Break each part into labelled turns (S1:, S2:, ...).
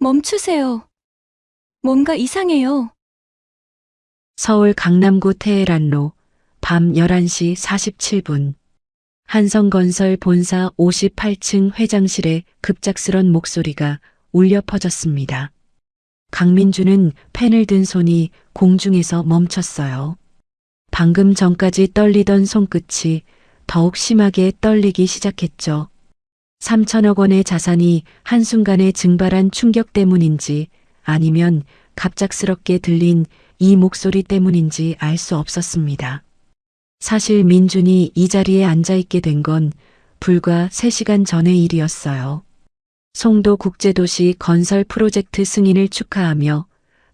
S1: 멈추세요. 뭔가 이상해요.
S2: 서울 강남구 테헤란로 밤 11시 47분. 한성건설 본사 58층 회장실에 급작스런 목소리가 울려 퍼졌습니다. 강민주는 펜을 든 손이 공중에서 멈췄어요. 방금 전까지 떨리던 손끝이 더욱 심하게 떨리기 시작했죠. 3천억 원의 자산이 한순간에 증발한 충격 때문인지 아니면 갑작스럽게 들린 이 목소리 때문인지 알 수 없었습니다. 사실 민준이 이 자리에 앉아 있게 된 건 불과 3시간 전의 일이었어요. 송도 국제도시 건설 프로젝트 승인을 축하하며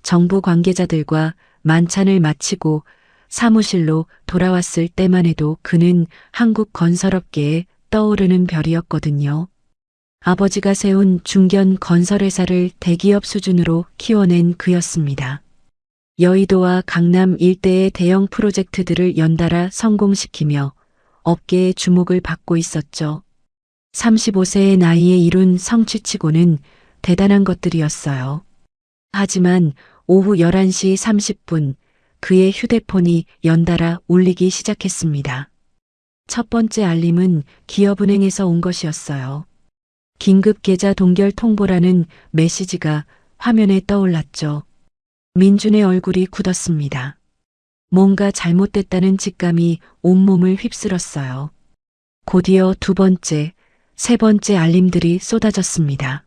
S2: 정부 관계자들과 만찬을 마치고 사무실로 돌아왔을 때만 해도 그는 한국 건설업계에 떠오르는 별이었거든요. 아버지가 세운 중견 건설회사를 대기업 수준으로 키워낸 그였습니다. 여의도와 강남 일대의 대형 프로젝트들을 연달아 성공시키며 업계의 주목을 받고 있었죠. 35세의 나이에 이룬 성취치고는 대단한 것들이었어요. 하지만 오후 11시 30분 그의 휴대폰이 연달아 울리기 시작했습니다. 첫 번째 알림은 기업은행에서 온 것이었어요. 긴급 계좌 동결 통보라는 메시지가 화면에 떠올랐죠. 민준의 얼굴이 굳었습니다. 뭔가 잘못됐다는 직감이 온몸을 휩쓸었어요. 곧이어 두 번째, 세 번째 알림들이 쏟아졌습니다.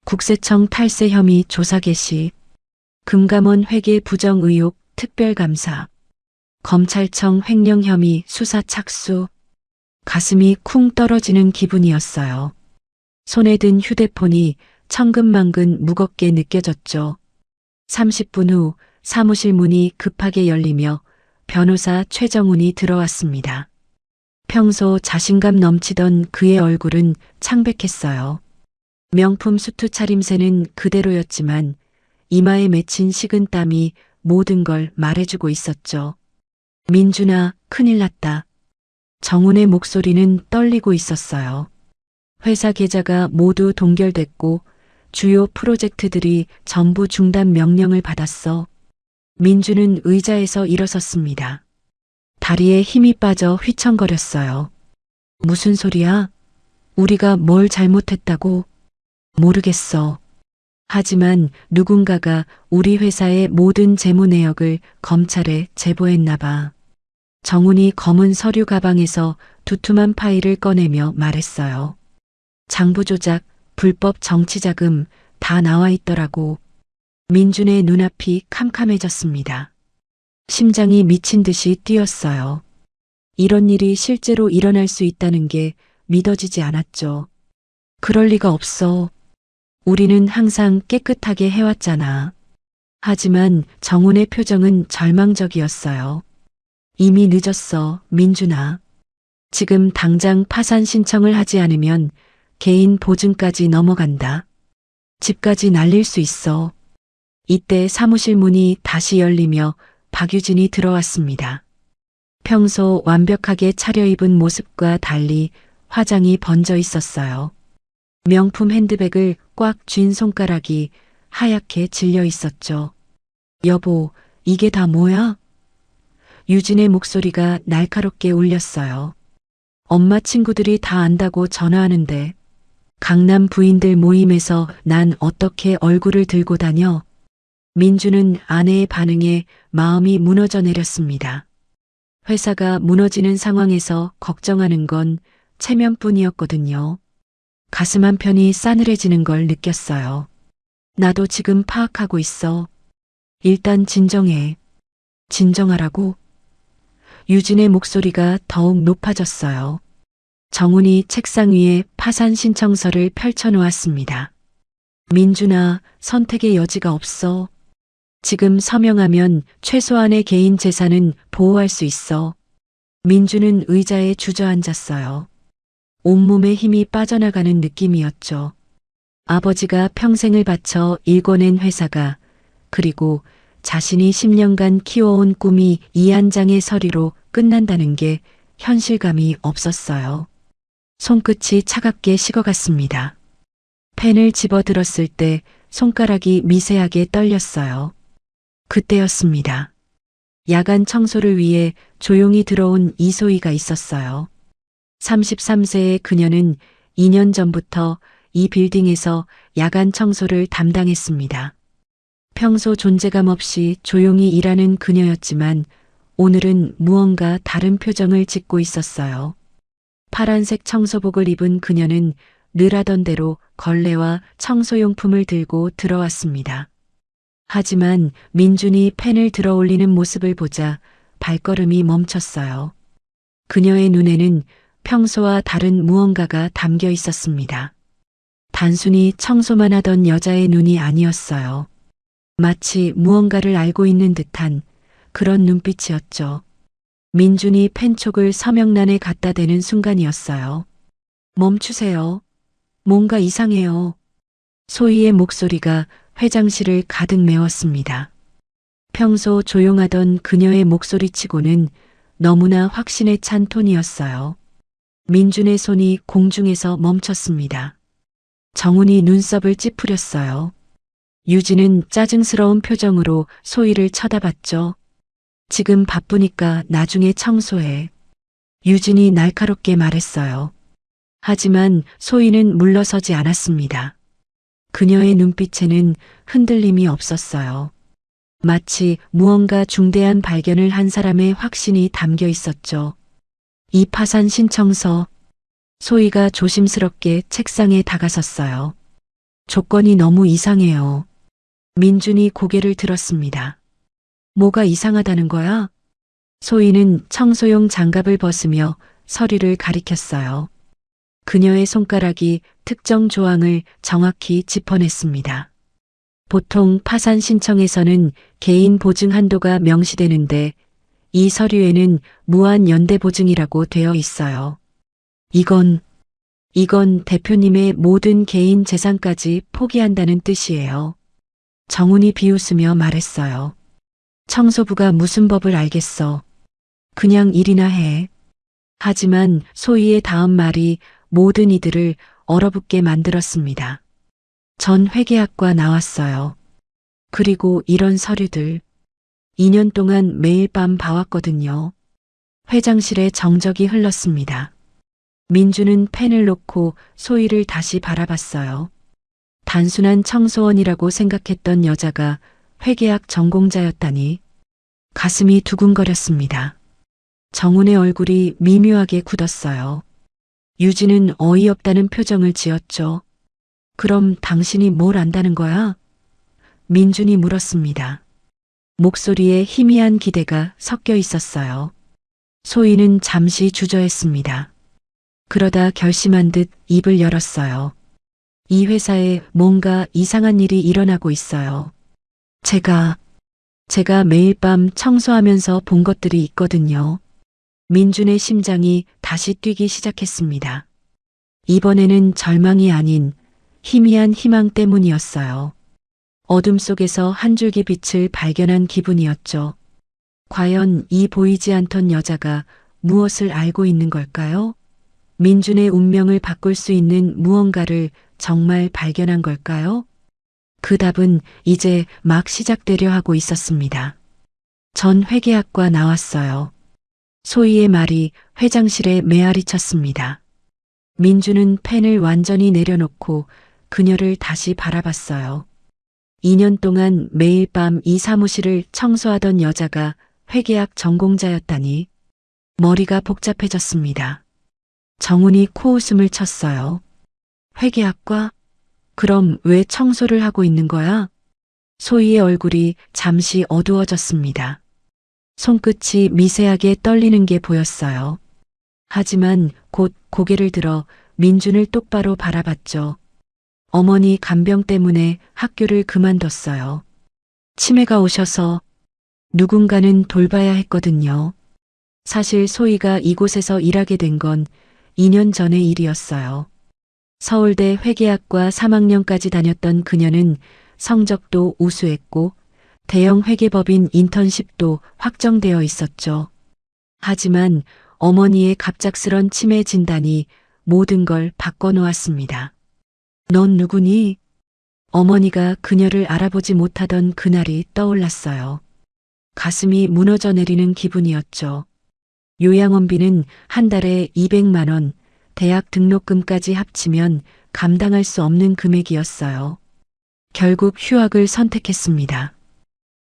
S2: 국세청 탈세 혐의 조사 개시, 금감원 회계 부정 의혹 특별감사, 검찰청 횡령 혐의 수사 착수, 가슴이 쿵 떨어지는 기분이었어요. 손에 든 휴대폰이 천근만근 무겁게 느껴졌죠. 30분 후 사무실 문이 급하게 열리며 변호사 최정훈이 들어왔습니다. 평소 자신감 넘치던 그의 얼굴은 창백했어요. 명품 수트 차림새는 그대로였지만 이마에 맺힌 식은땀이 모든 걸 말해주고 있었죠. 민준아, 큰일 났다. 정훈의 목소리는 떨리고 있었어요. 회사 계좌가 모두 동결됐고 주요 프로젝트들이 전부 중단 명령을 받았어. 민준은 의자에서 일어섰습니다. 다리에 힘이 빠져 휘청거렸어요. 무슨 소리야? 우리가 뭘 잘못했다고? 모르겠어. 하지만 누군가가 우리 회사의 모든 재무 내역을 검찰에 제보했나 봐. 정훈이 검은 서류 가방에서 두툼한 파일을 꺼내며 말했어요. 장부 조작, 불법 정치자금 다 나와 있더라고. 민준의 눈앞이 캄캄해졌습니다. 심장이 미친 듯이 뛰었어요. 이런 일이 실제로 일어날 수 있다는 게 믿어지지 않았죠. 그럴 리가 없어. 우리는 항상 깨끗하게 해왔잖아. 하지만 정훈의 표정은 절망적이었어요. 이미 늦었어, 민준아. 지금 당장 파산 신청을 하지 않으면 개인 보증까지 넘어간다. 집까지 날릴 수 있어. 이때 사무실 문이 다시 열리며 박유진이 들어왔습니다. 평소 완벽하게 차려입은 모습과 달리 화장이 번져 있었어요. 명품 핸드백을 꽉 쥔 손가락이 하얗게 질려 있었죠. 여보, 이게 다 뭐야? 유진의 목소리가 날카롭게 울렸어요. 엄마 친구들이 다 안다고 전화하는데 강남 부인들 모임에서 난 어떻게 얼굴을 들고 다녀? 민주는 아내의 반응에 마음이 무너져 내렸습니다. 회사가 무너지는 상황에서 걱정하는 건 체면뿐이었거든요. 가슴 한편이 싸늘해지는 걸 느꼈어요. 나도 지금 파악하고 있어. 일단 진정해. 진정하라고? 유진의 목소리가 더욱 높아졌어요. 정훈이 책상 위에 파산 신청서를 펼쳐놓았습니다. 민준아, 선택의 여지가 없어. 지금 서명하면 최소한의 개인 재산은 보호할 수 있어. 민준은 의자에 주저앉았어요. 온몸에 힘이 빠져나가는 느낌이었죠. 아버지가 평생을 바쳐 일궈낸 회사가, 그리고 자신이 10년간 키워온 꿈이 이 한 장의 서류로 끝난다는 게 현실감이 없었어요. 손끝이 차갑게 식어갔습니다. 펜을 집어들었을 때 손가락이 미세하게 떨렸어요. 그때였습니다. 야간 청소를 위해 조용히 들어온 이소희가 있었어요. 33세의 그녀는 2년 전부터 이 빌딩에서 야간 청소를 담당했습니다. 평소 존재감 없이 조용히 일하는 그녀였지만 오늘은 무언가 다른 표정을 짓고 있었어요. 파란색 청소복을 입은 그녀는 늘 하던 대로 걸레와 청소용품을 들고 들어왔습니다. 하지만 민준이 펜을 들어 올리는 모습을 보자 발걸음이 멈췄어요. 그녀의 눈에는 평소와 다른 무언가가 담겨 있었습니다. 단순히 청소만 하던 여자의 눈이 아니었어요. 마치 무언가를 알고 있는 듯한 그런 눈빛이었죠. 민준이 펜촉을 서명란에 갖다 대는 순간이었어요. 멈추세요. 뭔가 이상해요. 소희의 목소리가 회장실을 가득 메웠습니다. 평소 조용하던 그녀의 목소리치고는 너무나 확신에 찬 톤이었어요. 민준의 손이 공중에서 멈췄습니다. 정훈이 눈썹을 찌푸렸어요. 유진은 짜증스러운 표정으로 소희를 쳐다봤죠. 지금 바쁘니까 나중에 청소해. 유진이 날카롭게 말했어요. 하지만 소희는 물러서지 않았습니다. 그녀의 눈빛에는 흔들림이 없었어요. 마치 무언가 중대한 발견을 한 사람의 확신이 담겨 있었죠. 이 파산 신청서. 소희가 조심스럽게 책상에 다가섰어요. 조건이 너무 이상해요. 민준이 고개를 들었습니다. 뭐가 이상하다는 거야? 소희는 청소용 장갑을 벗으며 서류를 가리켰어요. 그녀의 손가락이 특정 조항을 정확히 짚어냈습니다. 보통 파산 신청에서는 개인 보증 한도가 명시되는데 이 서류에는 무한 연대 보증이라고 되어 있어요. 이건 대표님의 모든 개인 재산까지 포기한다는 뜻이에요. 정훈이 비웃으며 말했어요. 청소부가 무슨 법을 알겠어. 그냥 일이나 해. 하지만 소희의 다음 말이 모든 이들을 얼어붙게 만들었습니다. 전 회계학과 나왔어요. 그리고 이런 서류들. 2년 동안 매일 밤 봐왔거든요. 회장실에 정적이 흘렀습니다. 민주는 펜을 놓고 소희를 다시 바라봤어요. 단순한 청소원이라고 생각했던 여자가 회계학 전공자였다니 가슴이 두근거렸습니다. 정훈의 얼굴이 미묘하게 굳었어요. 유진은 어이없다는 표정을 지었죠. 그럼 당신이 뭘 안다는 거야? 민준이 물었습니다. 목소리에 희미한 기대가 섞여 있었어요. 소희는 잠시 주저했습니다. 그러다 결심한 듯 입을 열었어요. 이 회사에 뭔가 이상한 일이 일어나고 있어요. 제가 매일 밤 청소하면서 본 것들이 있거든요. 민준의 심장이 다시 뛰기 시작했습니다. 이번에는 절망이 아닌 희미한 희망 때문이었어요. 어둠 속에서 한 줄기 빛을 발견한 기분이었죠. 과연 이 보이지 않던 여자가 무엇을 알고 있는 걸까요? 민준의 운명을 바꿀 수 있는 무언가를 정말 발견한 걸까요? 그 답은 이제 막 시작되려 하고 있었습니다. 전 회계학과 나왔어요. 소희의 말이 회장실에 메아리 쳤습니다. 민주는 펜을 완전히 내려놓고 그녀를 다시 바라봤어요. 2년 동안 매일 밤 이 사무실을 청소하던 여자가 회계학 전공자였다니 머리가 복잡해졌습니다. 정훈이 코웃음을 쳤어요. 회계학과? 그럼 왜 청소를 하고 있는 거야? 소희의 얼굴이 잠시 어두워졌습니다. 손끝이 미세하게 떨리는 게 보였어요. 하지만 곧 고개를 들어 민준을 똑바로 바라봤죠. 어머니 간병 때문에 학교를 그만뒀어요. 치매가 오셔서 누군가는 돌봐야 했거든요. 사실 소희가 이곳에서 일하게 된 건 2년 전의 일이었어요. 서울대 회계학과 3학년까지 다녔던 그녀는 성적도 우수했고 대형 회계법인 인턴십도 확정되어 있었죠. 하지만 어머니의 갑작스런 치매 진단이 모든 걸 바꿔놓았습니다. 넌 누구니? 어머니가 그녀를 알아보지 못하던 그날이 떠올랐어요. 가슴이 무너져 내리는 기분이었죠. 요양원비는 한 달에 200만 원, 대학 등록금까지 합치면 감당할 수 없는 금액이었어요. 결국 휴학을 선택했습니다.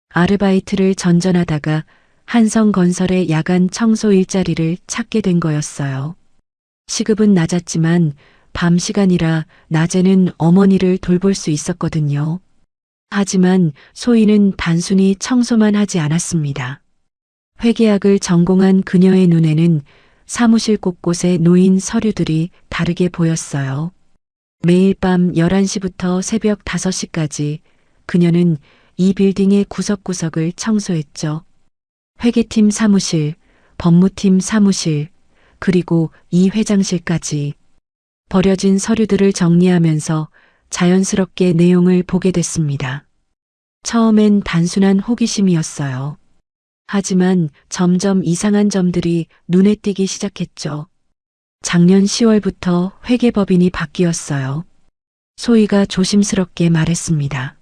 S2: 아르바이트를 전전하다가 한성건설의 야간 청소 일자리를 찾게 된 거였어요. 시급은 낮았지만 밤 시간이라 낮에는 어머니를 돌볼 수 있었거든요. 하지만 소희는 단순히 청소만 하지 않았습니다. 회계학을 전공한 그녀의 눈에는 사무실 곳곳에 놓인 서류들이 다르게 보였어요. 매일 밤 11시부터 새벽 5시까지 그녀는 이 빌딩의 구석구석을 청소했죠. 회계팀 사무실, 법무팀 사무실, 그리고 이 회장실까지. 버려진 서류들을 정리하면서 자연스럽게 내용을 보게 됐습니다. 처음엔 단순한 호기심이었어요. 하지만 점점 이상한 점들이 눈에 띄기 시작했죠. 작년 10월부터 회계법인이 바뀌었어요. 소희가 조심스럽게 말했습니다.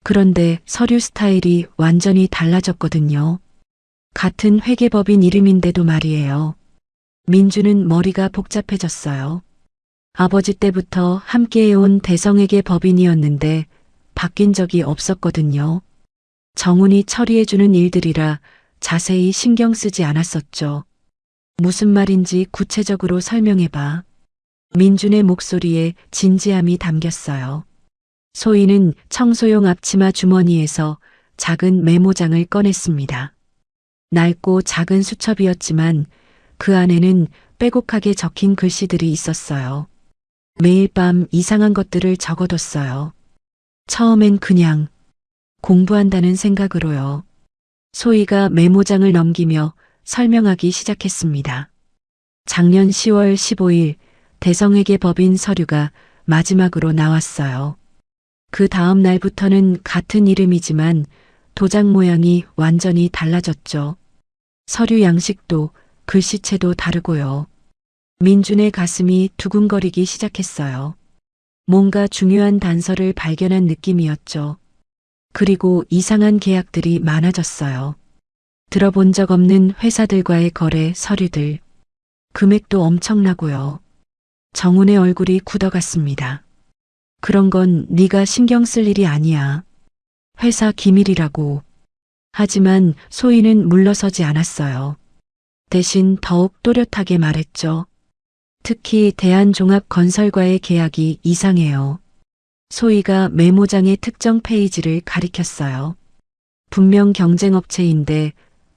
S2: 그런데 서류 스타일이 완전히 달라졌거든요. 같은 회계법인 이름인데도 말이에요. 민주는 머리가 복잡해졌어요. 아버지 때부터 함께해온 대성회계 법인이었는데 바뀐 적이 없었거든요. 정훈이 처리해주는 일들이라 자세히 신경 쓰지 않았었죠. 무슨 말인지 구체적으로 설명해봐. 민준의 목소리에 진지함이 담겼어요. 소희는 청소용 앞치마 주머니에서 작은 메모장을 꺼냈습니다. 낡고 작은 수첩이었지만 그 안에는 빼곡하게 적힌 글씨들이 있었어요. 매일 밤 이상한 것들을 적어뒀어요. 처음엔 그냥 공부한다는 생각으로요. 소희가 메모장을 넘기며 설명하기 시작했습니다. 작년 10월 15일 대성회계법인 서류가 마지막으로 나왔어요. 그 다음 날부터는 같은 이름이지만 도장 모양이 완전히 달라졌죠. 서류 양식도 글씨체도 다르고요. 민준의 가슴이 두근거리기 시작했어요. 뭔가 중요한 단서를 발견한 느낌이었죠. 그리고 이상한 계약들이 많아졌어요. 들어본 적 없는 회사들과의 거래 서류들. 금액도 엄청나고요. 정훈의 얼굴이 굳어갔습니다. 그런 건 네가 신경 쓸 일이 아니야. 회사 기밀이라고. 하지만 소희는 물러서지 않았어요. 대신 더욱 또렷하게 말했죠. 특히 대한종합건설과의 계약이 이상해요. 소희가 메모장의 특정 페이지를 가리켰어요. 분명 경쟁업체인데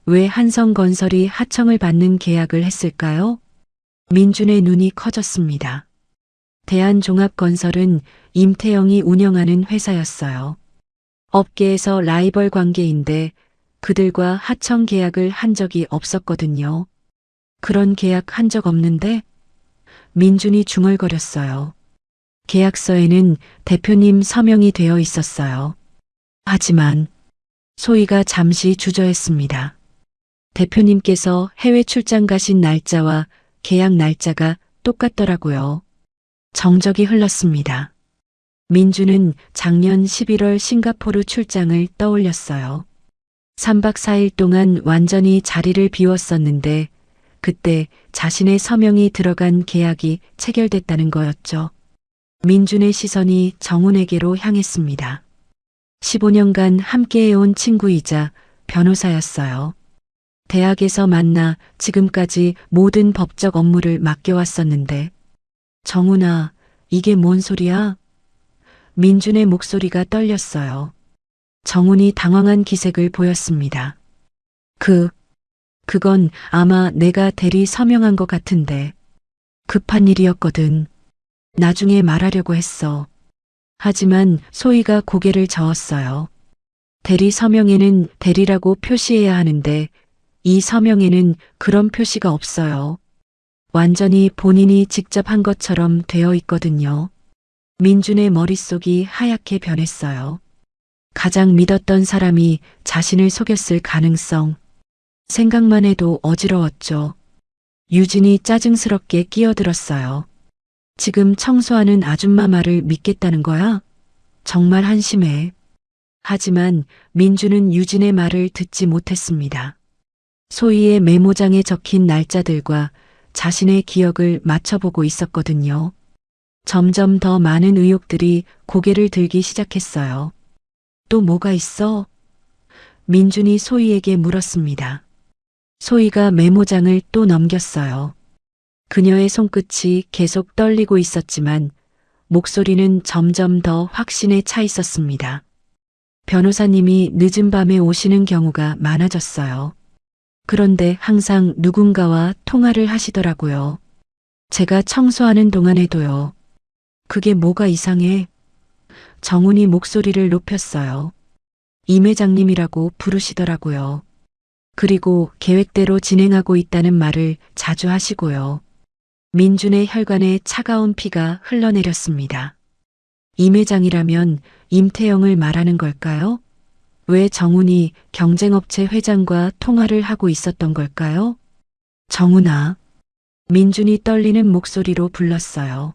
S2: 왜 한성건설이 하청을 받는 계약을 했을까요? 민준의 눈이 커졌습니다. 대한종합건설은 임태영이 운영하는 회사였어요. 업계에서 라이벌 관계인데 그들과 하청 계약을 한 적이 없었거든요. 그런 계약 한 적 없는데? 민준이 중얼거렸어요. 계약서에는 대표님 서명이 되어 있었어요. 하지만 소희가 잠시 주저했습니다. 대표님께서 해외 출장 가신 날짜와 계약 날짜가 똑같더라고요. 정적이 흘렀습니다. 민주는 작년 11월 싱가포르 출장을 떠올렸어요. 3박 4일 동안 완전히 자리를 비웠었는데 그때 자신의 서명이 들어간 계약이 체결됐다는 거였죠. 민준의 시선이 정훈에게로 향했습니다. 15년간 함께해온 친구이자 변호사였어요. 대학에서 만나 지금까지 모든 법적 업무를 맡겨왔었는데 정훈아, 이게 뭔 소리야? 민준의 목소리가 떨렸어요. 정훈이 당황한 기색을 보였습니다. 그건 아마 내가 대리 서명한 것 같은데. 급한 일이었거든. 나중에 말하려고 했어. 하지만 소희가 고개를 저었어요. 대리 서명에는 대리라고 표시해야 하는데 이 서명에는 그런 표시가 없어요. 완전히 본인이 직접 한 것처럼 되어 있거든요. 민준의 머릿속이 하얗게 변했어요. 가장 믿었던 사람이 자신을 속였을 가능성. 생각만 해도 어지러웠죠. 유진이 짜증스럽게 끼어들었어요. 지금 청소하는 아줌마 말을 믿겠다는 거야? 정말 한심해. 하지만 민주는 유진의 말을 듣지 못했습니다. 소희의 메모장에 적힌 날짜들과 자신의 기억을 맞춰보고 있었거든요. 점점 더 많은 의혹들이 고개를 들기 시작했어요. 또 뭐가 있어? 민준이 소희에게 물었습니다. 소희가 메모장을 또 넘겼어요. 그녀의 손끝이 계속 떨리고 있었지만 목소리는 점점 더 확신에 차 있었습니다. 변호사님이 늦은 밤에 오시는 경우가 많아졌어요. 그런데 항상 누군가와 통화를 하시더라고요. 제가 청소하는 동안에도요. 그게 뭐가 이상해? 정훈이 목소리를 높였어요. 임 회장님이라고 부르시더라고요. 그리고 계획대로 진행하고 있다는 말을 자주 하시고요. 민준의 혈관에 차가운 피가 흘러내렸습니다. 임 회장이라면 임태영을 말하는 걸까요? 왜 정훈이 경쟁업체 회장과 통화를 하고 있었던 걸까요? 정훈아. 민준이 떨리는 목소리로 불렀어요.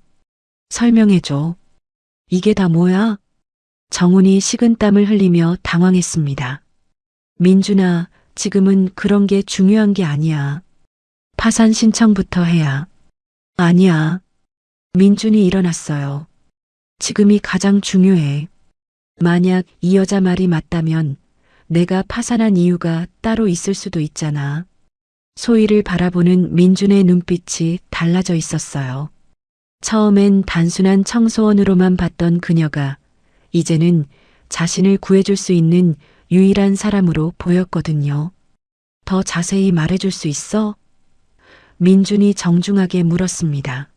S2: 설명해줘. 이게 다 뭐야? 정훈이 식은땀을 흘리며 당황했습니다. 민준아, 지금은 그런 게 중요한 게 아니야. 파산 신청부터 해야. 아니야. 민준이 일어났어요. 지금이 가장 중요해. 만약 이 여자 말이 맞다면 내가 파산한 이유가 따로 있을 수도 있잖아. 소희를 바라보는 민준의 눈빛이 달라져 있었어요. 처음엔 단순한 청소원으로만 봤던 그녀가 이제는 자신을 구해줄 수 있는 유일한 사람으로 보였거든요. 더 자세히 말해줄 수 있어? 민준이 정중하게 물었습니다.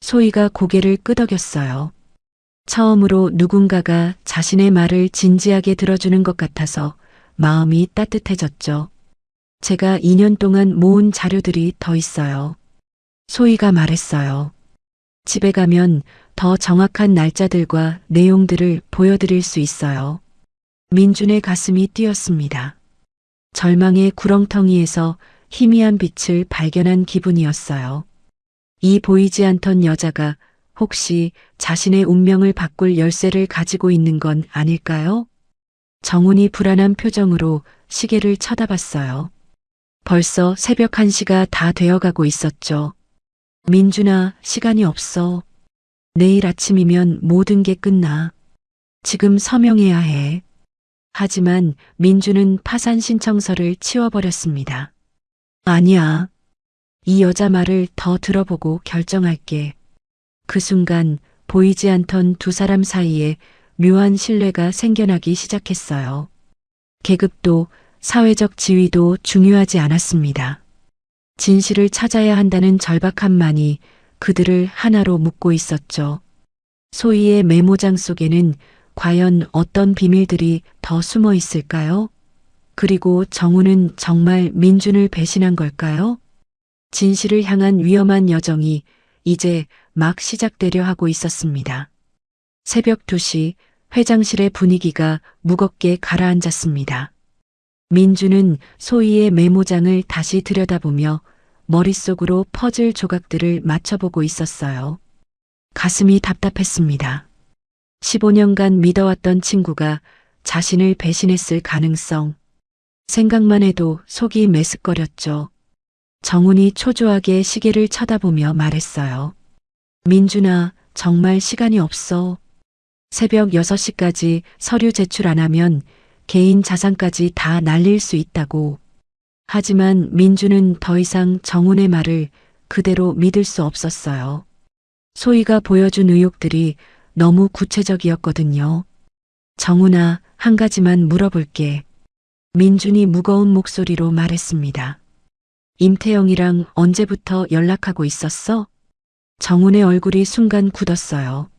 S2: 소희가 고개를 끄덕였어요. 처음으로 누군가가 자신의 말을 진지하게 들어주는 것 같아서 마음이 따뜻해졌죠. 제가 2년 동안 모은 자료들이 더 있어요. 소희가 말했어요. 집에 가면 더 정확한 날짜들과 내용들을 보여드릴 수 있어요. 민준의 가슴이 뛰었습니다. 절망의 구렁텅이에서 희미한 빛을 발견한 기분이었어요. 이 보이지 않던 여자가 혹시 자신의 운명을 바꿀 열쇠를 가지고 있는 건 아닐까요? 정훈이 불안한 표정으로 시계를 쳐다봤어요. 벌써 새벽 1시가 다 되어가고 있었죠. 민준아, 시간이 없어. 내일 아침이면 모든 게 끝나. 지금 서명해야 해. 하지만 민준은 파산 신청서를 치워버렸습니다. 아니야. 이 여자 말을 더 들어보고 결정할게. 그 순간 보이지 않던 두 사람 사이에 묘한 신뢰가 생겨나기 시작했어요. 계급도 사회적 지위도 중요하지 않았습니다. 진실을 찾아야 한다는 절박함만이 그들을 하나로 묶고 있었죠. 소희의 메모장 속에는 과연 어떤 비밀들이 더 숨어 있을까요? 그리고 정훈은 정말 민준을 배신한 걸까요? 진실을 향한 위험한 여정이 이제 막 시작되려 하고 있었습니다. 새벽 2시 회장실의 분위기가 무겁게 가라앉았습니다. 민준은 소희의 메모장을 다시 들여다보며 머릿속으로 퍼즐 조각들을 맞춰보고 있었어요. 가슴이 답답했습니다. 15년간 믿어왔던 친구가 자신을 배신했을 가능성. 생각만 해도 속이 메스꺼렸죠. 정훈이 초조하게 시계를 쳐다보며 말했어요. 민준아, 정말 시간이 없어. 새벽 6시까지 서류 제출 안 하면 개인 자산까지 다 날릴 수 있다고. 하지만 민준은 더 이상 정훈의 말을 그대로 믿을 수 없었어요. 소희가 보여준 의혹들이 너무 구체적이었거든요. 정훈아, 한 가지만 물어볼게. 민준이 무거운 목소리로 말했습니다. 임태영이랑 언제부터 연락하고 있었어? 정훈의 얼굴이 순간 굳었어요.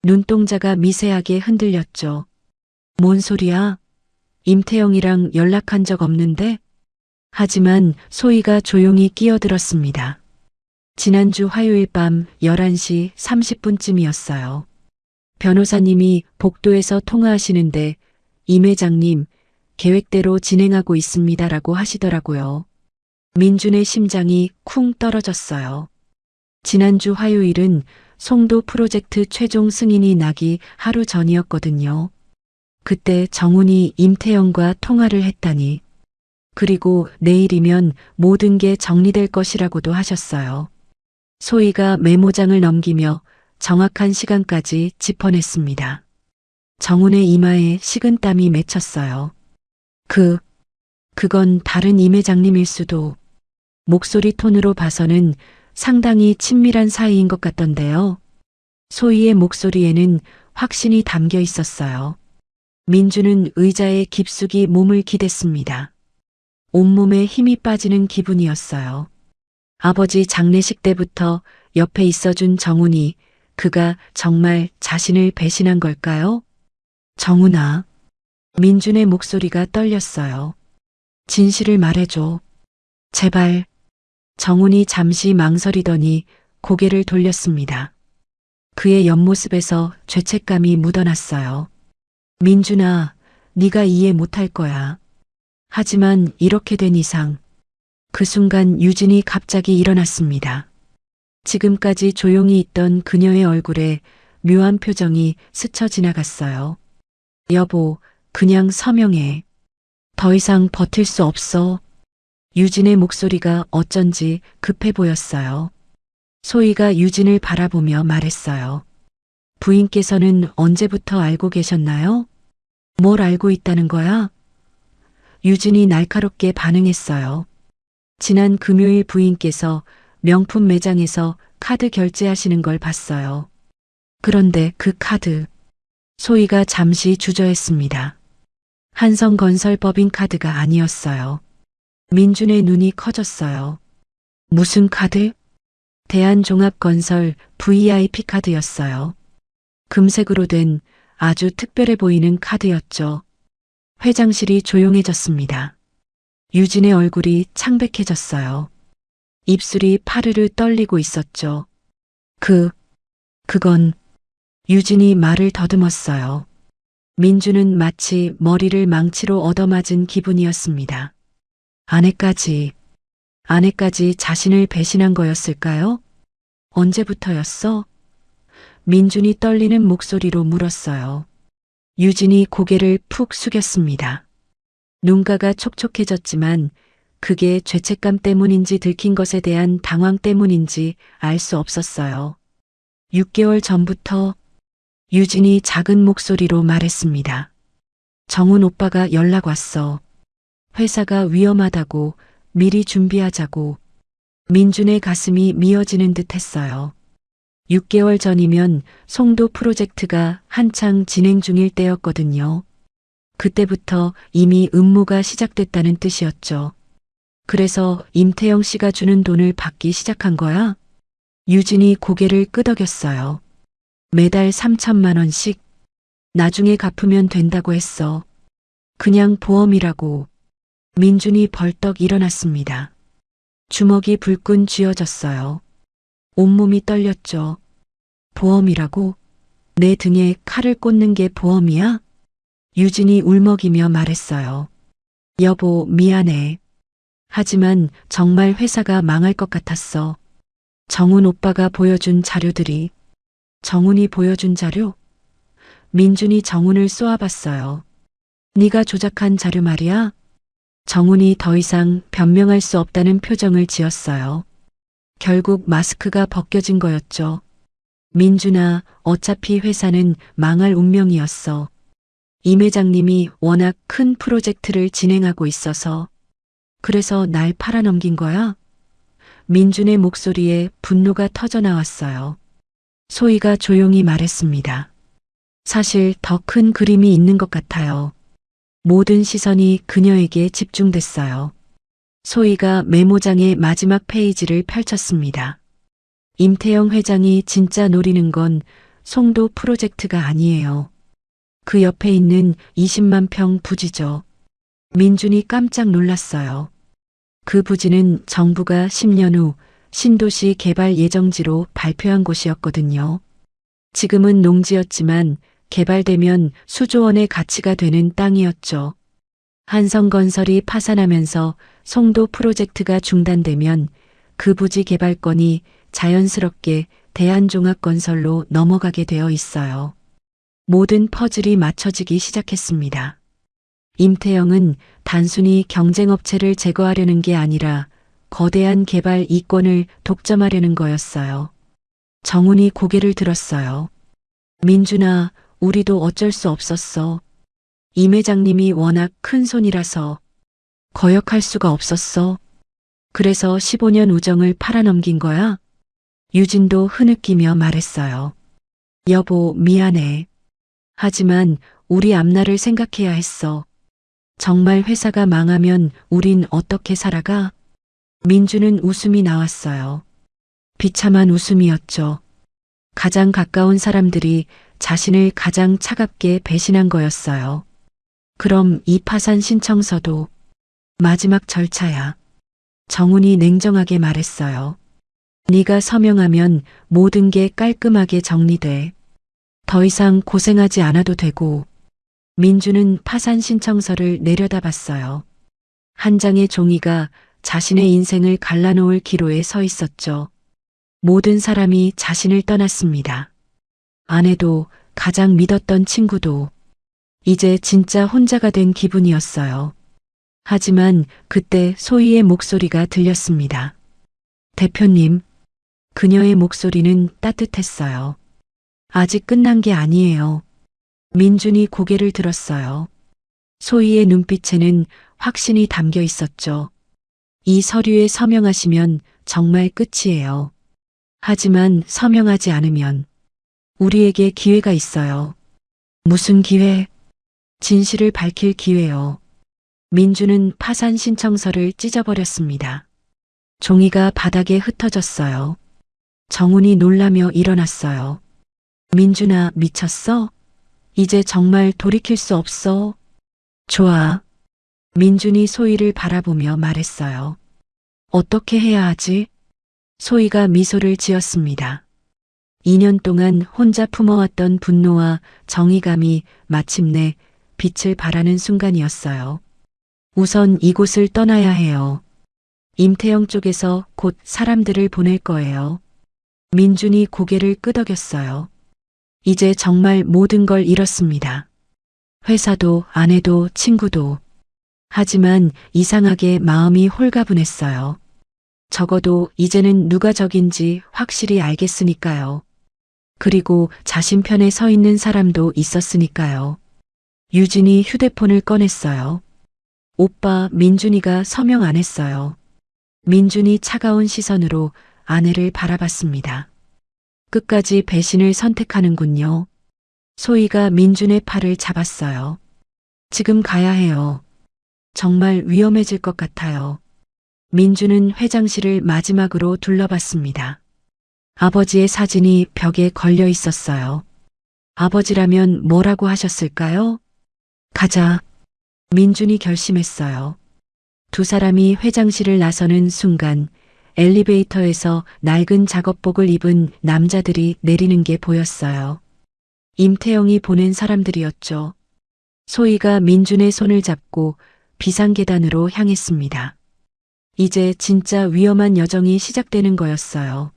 S2: 눈동자가 미세하게 흔들렸죠. 뭔 소리야? 임태영이랑 연락한 적 없는데? 하지만 소희가 조용히 끼어들었습니다. 지난주 화요일 밤 11시 30분쯤이었어요. 변호사님이 복도에서 통화하시는데 임 회장님, 계획대로 진행하고 있습니다라고 하시더라고요. 민준의 심장이 쿵 떨어졌어요. 지난주 화요일은 송도 프로젝트 최종 승인이 나기 하루 전이었거든요. 그때 정훈이 임태영과 통화를 했다니. 그리고 내일이면 모든 게 정리될 것이라고도 하셨어요. 소희가 메모장을 넘기며 정확한 시간까지 짚어냈습니다. 정훈의 이마에 식은땀이 맺혔어요. 그건 다른 임 회장님일 수도. 목소리 톤으로 봐서는 상당히 친밀한 사이인 것 같던데요. 소희의 목소리에는 확신이 담겨 있었어요. 민주는 의자에 깊숙이 몸을 기댔습니다. 온몸에 힘이 빠지는 기분이었어요. 아버지 장례식 때부터 옆에 있어준 정훈이 그가 정말 자신을 배신한 걸까요? 정훈아. 민준의 목소리가 떨렸어요. 진실을 말해줘. 제발. 정훈이 잠시 망설이더니 고개를 돌렸습니다. 그의 옆모습에서 죄책감이 묻어났어요. 민준아, 네가 이해 못할 거야. 하지만 이렇게 된 이상. 그 순간 유진이 갑자기 일어났습니다. 지금까지 조용히 있던 그녀의 얼굴에 묘한 표정이 스쳐 지나갔어요. 여보, 그냥 서명해. 더 이상 버틸 수 없어. 유진의 목소리가 어쩐지 급해 보였어요. 소희가 유진을 바라보며 말했어요. 부인께서는 언제부터 알고 계셨나요? 뭘 알고 있다는 거야? 유진이 날카롭게 반응했어요. 지난 금요일 부인께서 명품 매장에서 카드 결제하시는 걸 봤어요. 그런데 그 카드. 소희가 잠시 주저했습니다. 한성건설 법인카드가 아니었어요. 민준의 눈이 커졌어요. 무슨 카드? 대한종합건설 VIP 카드였어요. 금색으로 된 아주 특별해 보이는 카드였죠. 회장실이 조용해졌습니다. 유진의 얼굴이 창백해졌어요. 입술이 파르르 떨리고 있었죠. 그건 유진이 말을 더듬었어요. 민주는 마치 머리를 망치로 얻어맞은 기분이었습니다. 아내까지 자신을 배신한 거였을까요? 언제부터였어? 민준이 떨리는 목소리로 물었어요. 유진이 고개를 푹 숙였습니다. 눈가가 촉촉해졌지만 그게 죄책감 때문인지 들킨 것에 대한 당황 때문인지 알 수 없었어요. 6개월 전부터 유진이 작은 목소리로 말했습니다. 정훈 오빠가 연락 왔어. 회사가 위험하다고 미리 준비하자고. 민준의 가슴이 미어지는 듯 했어요. 6개월 전이면 송도 프로젝트가 한창 진행 중일 때였거든요. 그때부터 이미 음모가 시작됐다는 뜻이었죠. 그래서 임태영 씨가 주는 돈을 받기 시작한 거야? 유진이 고개를 끄덕였어요. 매달 3천만 원씩. 나중에 갚으면 된다고 했어. 그냥 보험이라고. 민준이 벌떡 일어났습니다. 주먹이 불끈 쥐어졌어요. 온몸이 떨렸죠. 보험이라고? 내 등에 칼을 꽂는 게 보험이야? 유진이 울먹이며 말했어요. 여보, 미안해. 하지만 정말 회사가 망할 것 같았어. 정훈 오빠가 보여준 자료들이. 정훈이 보여준 자료? 민준이 정훈을 쏘아봤어요. 네가 조작한 자료 말이야? 정훈이 더 이상 변명할 수 없다는 표정을 지었어요. 결국 마스크가 벗겨진 거였죠. 민준아, 어차피 회사는 망할 운명이었어. 임 회장님이 워낙 큰 프로젝트를 진행하고 있어서. 그래서 날 팔아넘긴 거야? 민준의 목소리에 분노가 터져 나왔어요. 소희가 조용히 말했습니다. 사실 더 큰 그림이 있는 것 같아요. 모든 시선이 그녀에게 집중됐어요. 소희가 메모장의 마지막 페이지를 펼쳤습니다. 임태영 회장이 진짜 노리는 건 송도 프로젝트가 아니에요. 그 옆에 있는 20만 평 부지죠. 민준이 깜짝 놀랐어요. 그 부지는 정부가 10년 후 신도시 개발 예정지로 발표한 곳이었거든요. 지금은 농지였지만 개발되면 수조 원의 가치가 되는 땅이었죠. 한성건설이 파산하면서 송도 프로젝트가 중단되면 그 부지 개발권이 자연스럽게 대한종합건설로 넘어가게 되어 있어요. 모든 퍼즐이 맞춰지기 시작했습니다. 임태영은 단순히 경쟁업체를 제거하려는 게 아니라 거대한 개발 이권을 독점하려는 거였어요. 정훈이 고개를 들었어요. 민준아, 우리도 어쩔 수 없었어. 임 회장님이 워낙 큰 손이라서 거역할 수가 없었어. 그래서 15년 우정을 팔아넘긴 거야? 유진도 흐느끼며 말했어요. 여보, 미안해. 하지만 우리 앞날을 생각해야 했어. 정말 회사가 망하면 우린 어떻게 살아가? 민주는 웃음이 나왔어요. 비참한 웃음이었죠. 가장 가까운 사람들이 자신을 가장 차갑게 배신한 거였어요. 그럼 이 파산 신청서도 마지막 절차야. 정훈이 냉정하게 말했어요. 네가 서명하면 모든 게 깔끔하게 정리돼. 더 이상 고생하지 않아도 되고. 민주는 파산 신청서를 내려다봤어요. 한 장의 종이가 자신의 인생을 갈라놓을 기로에 서 있었죠. 모든 사람이 자신을 떠났습니다. 아내도, 가장 믿었던 친구도 이제 진짜 혼자가 된 기분이었어요. 하지만 그때 소희의 목소리가 들렸습니다. 대표님, 그녀의 목소리는 따뜻했어요. 아직 끝난 게 아니에요. 민준이 고개를 들었어요. 소희의 눈빛에는 확신이 담겨 있었죠. 이 서류에 서명하시면 정말 끝이에요. 하지만 서명하지 않으면 우리에게 기회가 있어요. 무슨 기회? 진실을 밝힐 기회요. 민주는 파산 신청서를 찢어버렸습니다. 종이가 바닥에 흩어졌어요. 정훈이 놀라며 일어났어요. 민준아, 미쳤어? 이제 정말 돌이킬 수 없어. 좋아. 민준이 소희를 바라보며 말했어요. 어떻게 해야 하지? 소희가 미소를 지었습니다. 2년 동안 혼자 품어왔던 분노와 정의감이 마침내 빛을 발하는 순간이었어요. 우선 이곳을 떠나야 해요. 임태영 쪽에서 곧 사람들을 보낼 거예요. 민준이 고개를 끄덕였어요. 이제 정말 모든 걸 잃었습니다. 회사도, 아내도, 친구도. 하지만 이상하게 마음이 홀가분했어요. 적어도 이제는 누가 적인지 확실히 알겠으니까요. 그리고 자신 편에 서 있는 사람도 있었으니까요. 유진이 휴대폰을 꺼냈어요. 오빠, 민준이가 서명 안 했어요. 민준이 차가운 시선으로 아내를 바라봤습니다. 끝까지 배신을 선택하는군요. 소희가 민준의 팔을 잡았어요. 지금 가야 해요. 정말 위험해질 것 같아요. 민준은 회장실을 마지막으로 둘러봤습니다. 아버지의 사진이 벽에 걸려 있었어요. 아버지라면 뭐라고 하셨을까요? 가자. 민준이 결심했어요. 두 사람이 회장실을 나서는 순간 엘리베이터에서 낡은 작업복을 입은 남자들이 내리는 게 보였어요. 임태영이 보낸 사람들이었죠. 소희가 민준의 손을 잡고 비상계단으로 향했습니다. 이제 진짜 위험한 여정이 시작되는 거였어요.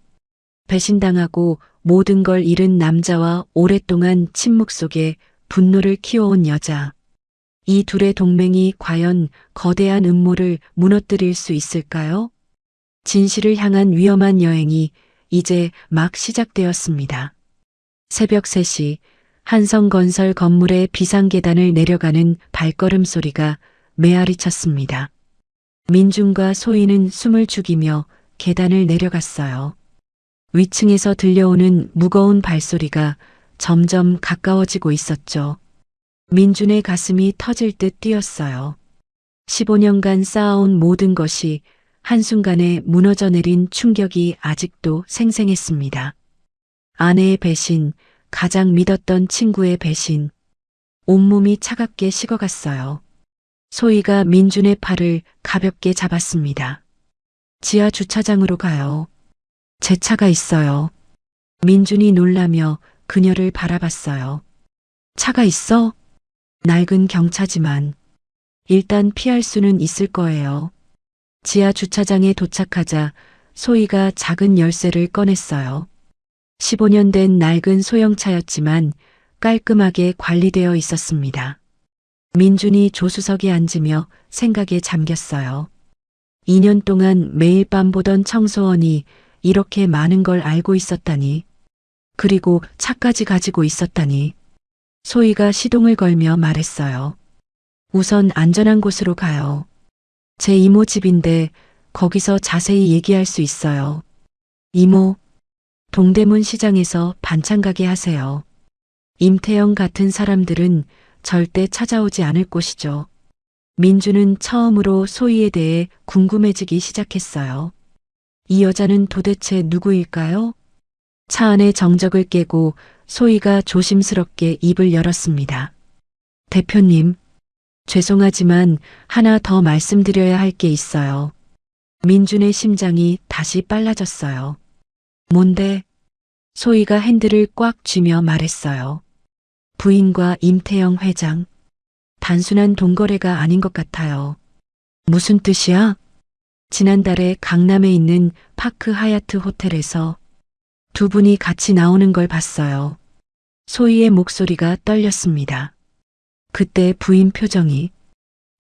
S2: 배신당하고 모든 걸 잃은 남자와 오랫동안 침묵 속에 분노를 키워온 여자. 이 둘의 동맹이 과연 거대한 음모를 무너뜨릴 수 있을까요? 진실을 향한 위험한 여행이 이제 막 시작되었습니다. 새벽 3시 한성건설 건물의 비상계단을 내려가는 발걸음 소리가 메아리 쳤습니다. 민준과 소희는 숨을 죽이며 계단을 내려갔어요. 위층에서 들려오는 무거운 발소리가 점점 가까워지고 있었죠. 민준의 가슴이 터질 듯 뛰었어요. 15년간 쌓아온 모든 것이 한순간에 무너져 내린 충격이 아직도 생생했습니다. 아내의 배신, 가장 믿었던 친구의 배신, 온몸이 차갑게 식어갔어요. 소희가 민준의 팔을 가볍게 잡았습니다. 지하 주차장으로 가요. 제 차가 있어요. 민준이 놀라며 그녀를 바라봤어요. 차가 있어? 낡은 경차지만 일단 피할 수는 있을 거예요. 지하 주차장에 도착하자 소희가 작은 열쇠를 꺼냈어요. 15년 된 낡은 소형차였지만 깔끔하게 관리되어 있었습니다. 민준이 조수석에 앉으며 생각에 잠겼어요. 2년 동안 매일 밤 보던 청소원이 이렇게 많은 걸 알고 있었다니. 그리고 차까지 가지고 있었다니. 소희가 시동을 걸며 말했어요. 우선 안전한 곳으로 가요. 제 이모 집인데 거기서 자세히 얘기할 수 있어요. 이모, 동대문 시장에서 반찬 가게 하세요. 임태영 같은 사람들은 절대 찾아오지 않을 곳이죠. 민주는 처음으로 소희에 대해 궁금해지기 시작했어요. 이 여자는 도대체 누구일까요? 차 안의 정적을 깨고 소희가 조심스럽게 입을 열었습니다. 대표님, 죄송하지만 하나 더 말씀드려야 할 게 있어요. 민준의 심장이 다시 빨라졌어요. 뭔데? 소희가 핸들을 꽉 쥐며 말했어요. 부인과 임태영 회장. 단순한 돈거래가 아닌 것 같아요. 무슨 뜻이야? 지난달에 강남에 있는 파크 하얏트 호텔에서 두 분이 같이 나오는 걸 봤어요. 소희의 목소리가 떨렸습니다. 그때 부인 표정이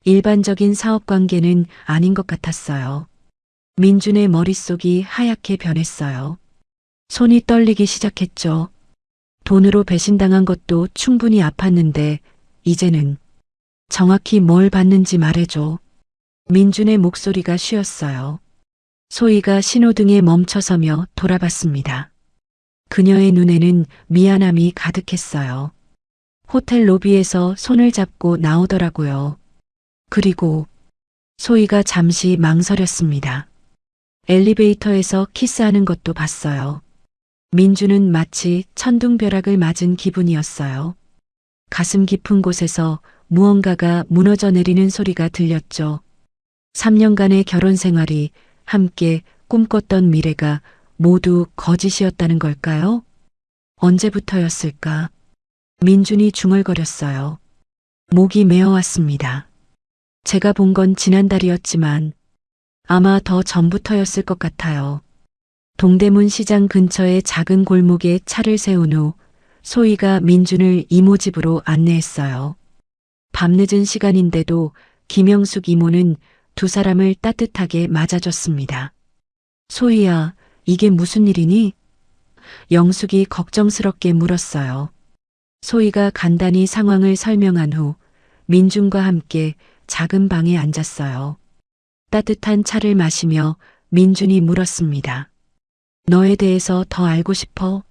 S2: 일반적인 사업 관계는 아닌 것 같았어요. 민준의 머릿속이 하얗게 변했어요. 손이 떨리기 시작했죠. 돈으로 배신당한 것도 충분히 아팠는데 이제는 정확히 뭘 받는지 말해줘. 민준의 목소리가 쉬었어요. 소희가 신호등에 멈춰서며 돌아봤습니다. 그녀의 눈에는 미안함이 가득했어요. 호텔 로비에서 손을 잡고 나오더라고요. 그리고 소희가 잠시 망설였습니다. 엘리베이터에서 키스하는 것도 봤어요. 민주는 마치 천둥벼락을 맞은 기분이었어요. 가슴 깊은 곳에서 무언가가 무너져 내리는 소리가 들렸죠. 3년간의 결혼 생활이 함께 꿈꿨던 미래가 모두 거짓이었다는 걸까요? 언제부터였을까? 민준이 중얼거렸어요. 목이 메어왔습니다. 제가 본 건 지난달이었지만 아마 더 전부터였을 것 같아요. 동대문 시장 근처의 작은 골목에 차를 세운 후 소희가 민준을 이모 집으로 안내했어요. 밤늦은 시간인데도 김영숙 이모는 두 사람을 따뜻하게 맞아줬습니다. 소희야, 이게 무슨 일이니? 영숙이 걱정스럽게 물었어요. 소희가 간단히 상황을 설명한 후 민준과 함께 작은 방에 앉았어요. 따뜻한 차를 마시며 민준이 물었습니다. 너에 대해서 더 알고 싶어?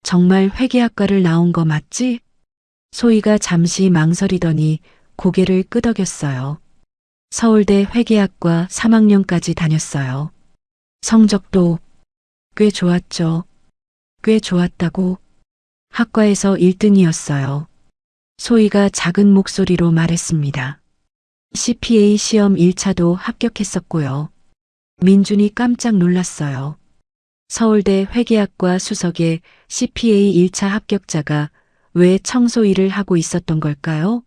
S2: 정말 회계학과를 나온 거 맞지? 소희가 잠시 망설이더니 고개를 끄덕였어요. 서울대 회계학과 3학년까지 다녔어요. 성적도 꽤 좋았죠. 꽤 좋았다고? 학과에서 1등이었어요. 소희가 작은 목소리로 말했습니다. CPA 시험 1차도 합격했었고요. 민준이 깜짝 놀랐어요. 서울대 회계학과 수석의 CPA 1차 합격자가 왜 청소 일을 하고 있었던 걸까요?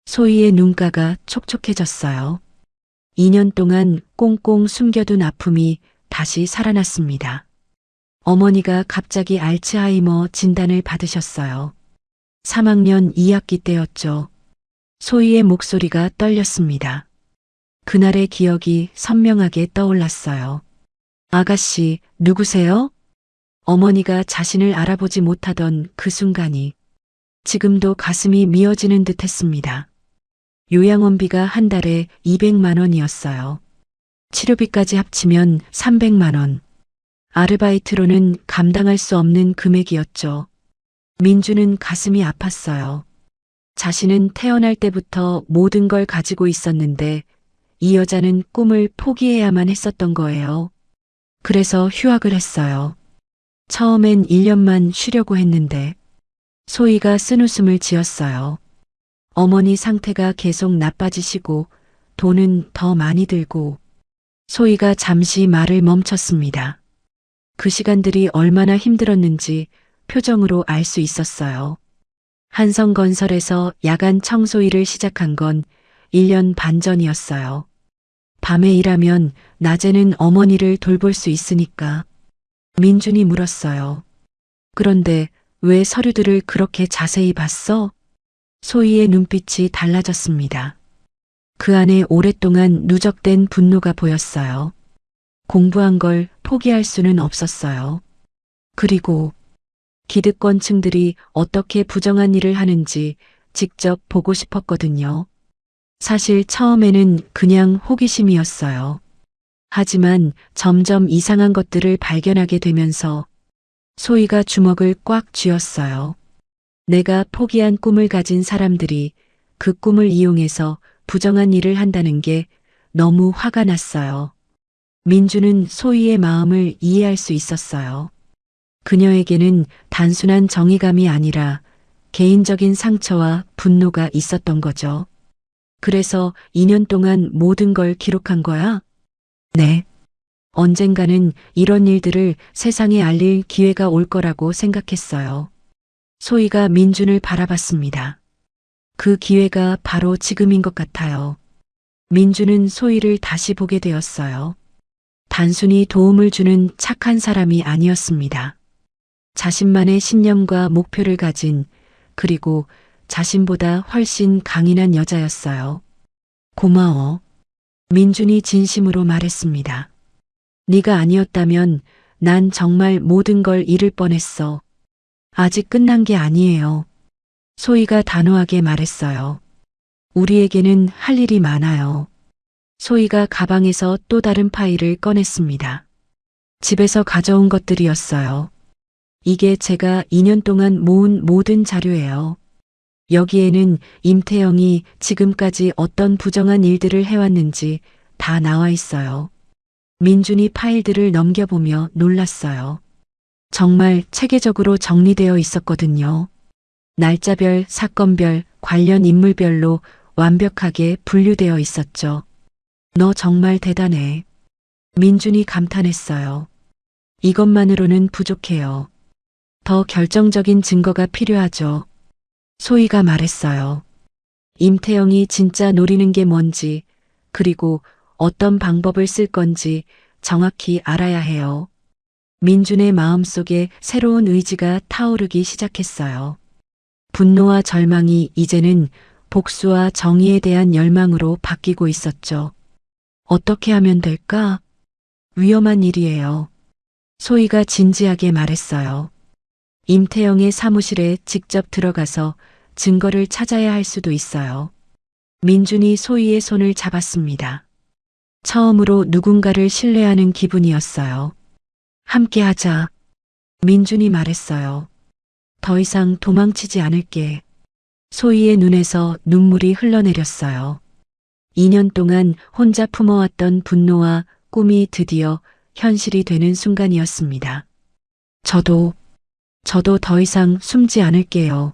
S2: 소희의 눈가가 촉촉해졌어요. 2년 동안 꽁꽁 숨겨둔 아픔이 다시 살아났습니다. 어머니가 갑자기 알츠하이머 진단을 받으셨어요. 3학년 2학기 때였죠. 소희의 목소리가 떨렸습니다. 그날의 기억이 선명하게 떠올랐어요. 아가씨, 누구세요? 어머니가 자신을 알아보지 못하던 그 순간이 지금도 가슴이 미어지는 듯 했습니다. 요양원비가 한 달에 200만 원이었어요. 치료비까지 합치면 300만 원. 아르바이트로는 감당할 수 없는 금액이었죠. 민주는 가슴이 아팠어요. 자신은 태어날 때부터 모든 걸 가지고 있었는데 이 여자는 꿈을 포기해야만 했었던 거예요. 그래서 휴학을 했어요. 처음엔 1년만 쉬려고 했는데 소희가 쓴웃음을 지었어요. 어머니 상태가 계속 나빠지시고 돈은 더 많이 들고 소희가 잠시 말을 멈췄습니다. 그 시간들이 얼마나 힘들었는지 표정으로 알 수 있었어요. 한성건설에서 야간 청소 일을 시작한 건 1년 반 전이었어요. 밤에 일하면 낮에는 어머니를 돌볼 수 있으니까. 민준이 물었어요. 그런데 왜 서류들을 그렇게 자세히 봤어? 소희의 눈빛이 달라졌습니다. 그 안에 오랫동안 누적된 분노가 보였어요. 공부한 걸 포기할 수는 없었어요. 그리고 기득권층들이 어떻게 부정한 일을 하는지 직접 보고 싶었거든요. 사실 처음에는 그냥 호기심이었어요. 하지만 점점 이상한 것들을 발견하게 되면서 소희가 주먹을 꽉 쥐었어요. 내가 포기한 꿈을 가진 사람들이 그 꿈을 이용해서 부정한 일을 한다는 게 너무 화가 났어요. 민주는 소희의 마음을 이해할 수 있었어요. 그녀에게는 단순한 정의감이 아니라 개인적인 상처와 분노가 있었던 거죠. 그래서 2년 동안 모든 걸 기록한 거야? 네. 언젠가는 이런 일들을 세상에 알릴 기회가 올 거라고 생각했어요. 소희가 민준을 바라봤습니다. 그 기회가 바로 지금인 것 같아요. 민준은 소희를 다시 보게 되었어요. 단순히 도움을 주는 착한 사람이 아니었습니다. 자신만의 신념과 목표를 가진, 그리고 자신보다 훨씬 강인한 여자였어요. 고마워. 민준이 진심으로 말했습니다. 네가 아니었다면 난 정말 모든 걸 잃을 뻔했어. 아직 끝난 게 아니에요. 소희가 단호하게 말했어요. 우리에게는 할 일이 많아요. 소희가 가방에서 또 다른 파일을 꺼냈습니다. 집에서 가져온 것들이었어요. 이게 제가 2년 동안 모은 모든 자료예요. 여기에는 임태영이 지금까지 어떤 부정한 일들을 해왔는지 다 나와 있어요. 민준이 파일들을 넘겨보며 놀랐어요. 정말 체계적으로 정리되어 있었거든요. 날짜별, 사건별, 관련 인물별로 완벽하게 분류되어 있었죠. 너 정말 대단해. 민준이 감탄했어요. 이것만으로는 부족해요. 더 결정적인 증거가 필요하죠. 소희가 말했어요. 임태영이 진짜 노리는 게 뭔지, 그리고 어떤 방법을 쓸 건지 정확히 알아야 해요. 민준의 마음속에 새로운 의지가 타오르기 시작했어요. 분노와 절망이 이제는 복수와 정의에 대한 열망으로 바뀌고 있었죠. 어떻게 하면 될까? 위험한 일이에요. 소희가 진지하게 말했어요. 임태영의 사무실에 직접 들어가서 증거를 찾아야 할 수도 있어요. 민준이 소희의 손을 잡았습니다. 처음으로 누군가를 신뢰하는 기분이었어요. 함께 하자. 민준이 말했어요. 더 이상 도망치지 않을게. 소희의 눈에서 눈물이 흘러내렸어요. 2년 동안 혼자 품어왔던 분노와 꿈이 드디어 현실이 되는 순간이었습니다. 저도 더 이상 숨지 않을게요.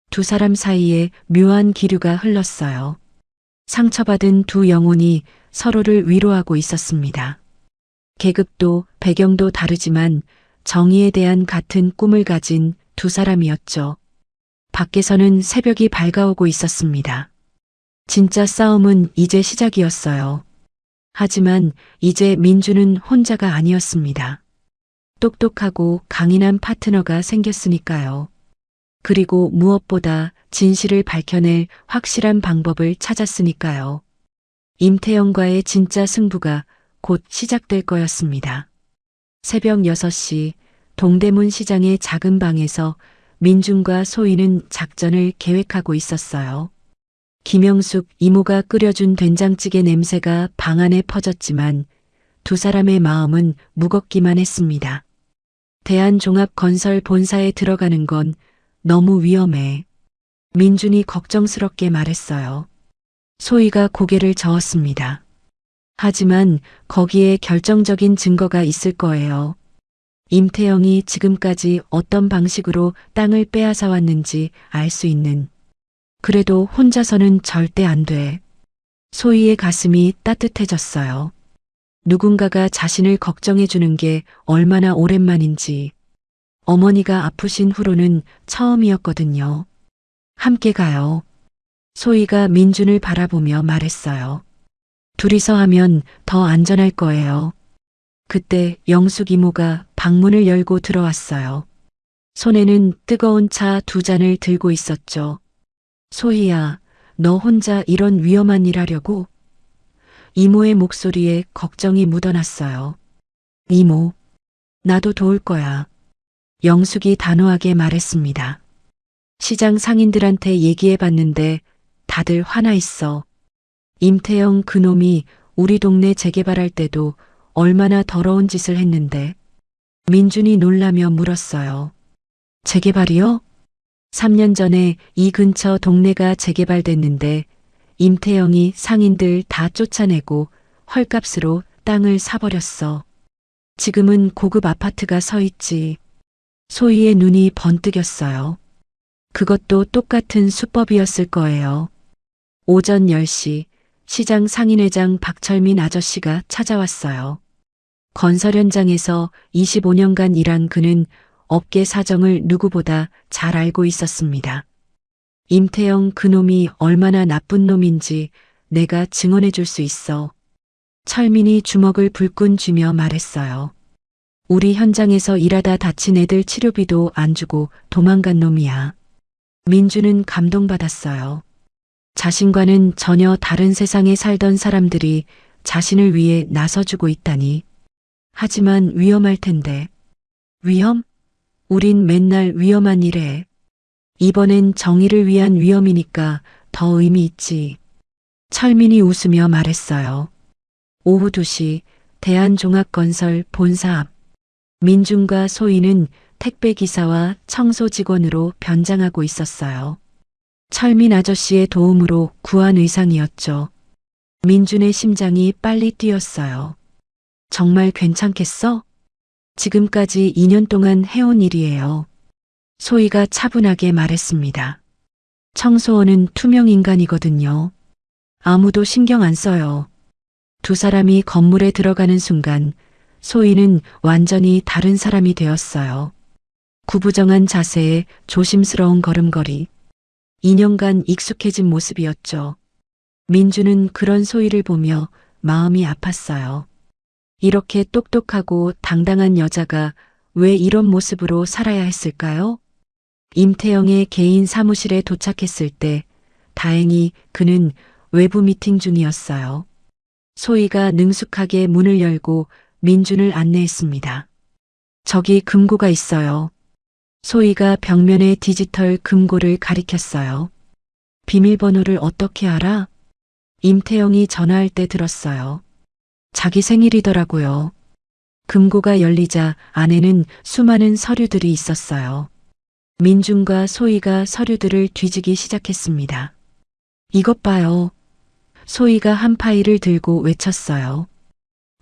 S2: 두 사람 사이에 묘한 기류가 흘렀어요. 상처받은 두 영혼이 서로를 위로하고 있었습니다. 계급도 배경도 다르지만 정의에 대한 같은 꿈을 가진 두 사람이었죠. 밖에서는 새벽이 밝아오고 있었습니다. 진짜 싸움은 이제 시작이었어요. 하지만 이제 민주는 혼자가 아니었습니다. 똑똑하고 강인한 파트너가 생겼으니까요. 그리고 무엇보다 진실을 밝혀낼 확실한 방법을 찾았으니까요. 임태영과의 진짜 승부가 곧 시작될 거였습니다. 새벽 6시 동대문 시장의 작은 방에서 민준과 소희는 작전을 계획하고 있었어요. 김영숙 이모가 끓여준 된장찌개 냄새가 방 안에 퍼졌지만 두 사람의 마음은 무겁기만 했습니다. 대한종합건설 본사에 들어가는 건 너무 위험해. 민준이 걱정스럽게 말했어요. 소희가 고개를 저었습니다. 하지만 거기에 결정적인 증거가 있을 거예요. 임태영이 지금까지 어떤 방식으로 땅을 빼앗아 왔는지 알 수 있는. 그래도 혼자서는 절대 안 돼. 소희의 가슴이 따뜻해졌어요. 누군가가 자신을 걱정해 주는 게 얼마나 오랜만인지. 어머니가 아프신 후로는 처음이었거든요. 함께 가요. 소희가 민준을 바라보며 말했어요. 둘이서 하면 더 안전할 거예요. 그때 영숙 이모가 방문을 열고 들어왔어요. 손에는 뜨거운 차 2잔을 들고 있었죠. 소희야, 너 혼자 이런 위험한 일 하려고? 이모의 목소리에 걱정이 묻어났어요. 이모, 나도 도울 거야. 영숙이 단호하게 말했습니다. 시장 상인들한테 얘기해 봤는데 다들 화나 있어. 임태영 그놈이 우리 동네 재개발할 때도 얼마나 더러운 짓을 했는데. 민준이 놀라며 물었어요. 재개발이요? 3년 전에 이 근처 동네가 재개발됐는데 임태영이 상인들 다 쫓아내고 헐값으로 땅을 사버렸어. 지금은 고급 아파트가 서 있지. 소희의 눈이 번뜩였어요. 그것도 똑같은 수법이었을 거예요. 오전 10시 시장 상인회장 박철민 아저씨가 찾아왔어요. 건설 현장에서 25년간 일한 그는 업계 사정을 누구보다 잘 알고 있었습니다. 임태영 그놈이 얼마나 나쁜 놈인지 내가 증언해 줄 수 있어. 철민이 주먹을 불끈 쥐며 말했어요. 우리 현장에서 일하다 다친 애들 치료비도 안 주고 도망간 놈이야. 민주는 감동받았어요. 자신과는 전혀 다른 세상에 살던 사람들이 자신을 위해 나서주고 있다니. 하지만 위험할 텐데. 위험? 우린 맨날 위험한 일 해. 이번엔 정의를 위한 위험이니까 더 의미 있지. 철민이 웃으며 말했어요. 오후 2시 대한종합건설 본사 앞. 민준과 소희는 택배기사와 청소 직원으로 변장하고 있었어요. 철민 아저씨의 도움으로 구한 의상이었죠. 민준의 심장이 빨리 뛰었어요. 정말 괜찮겠어? 지금까지 2년 동안 해온 일이에요. 소희가 차분하게 말했습니다. 청소원은 투명 인간이거든요. 아무도 신경 안 써요. 2사람이 건물에 들어가는 순간 소희는 완전히 다른 사람이 되었어요. 구부정한 자세에 조심스러운 걸음걸이. 2년간 익숙해진 모습이었죠. 민주는 그런 소희를 보며 마음이 아팠어요. 이렇게 똑똑하고 당당한 여자가 왜 이런 모습으로 살아야 했을까요? 임태영의 개인 사무실에 도착했을 때 다행히 그는 외부 미팅 중이었어요. 소희가 능숙하게 문을 열고 민준을 안내했습니다. 저기 금고가 있어요. 소희가 벽면에 디지털 금고를 가리켰어요. 비밀번호를 어떻게 알아? 임태영이 전화할 때 들었어요. 자기 생일이더라고요. 금고가 열리자 안에는 수많은 서류들이 있었어요. 민준과 소희가 서류들을 뒤지기 시작했습니다. 이것 봐요. 소희가 한 파일을 들고 외쳤어요.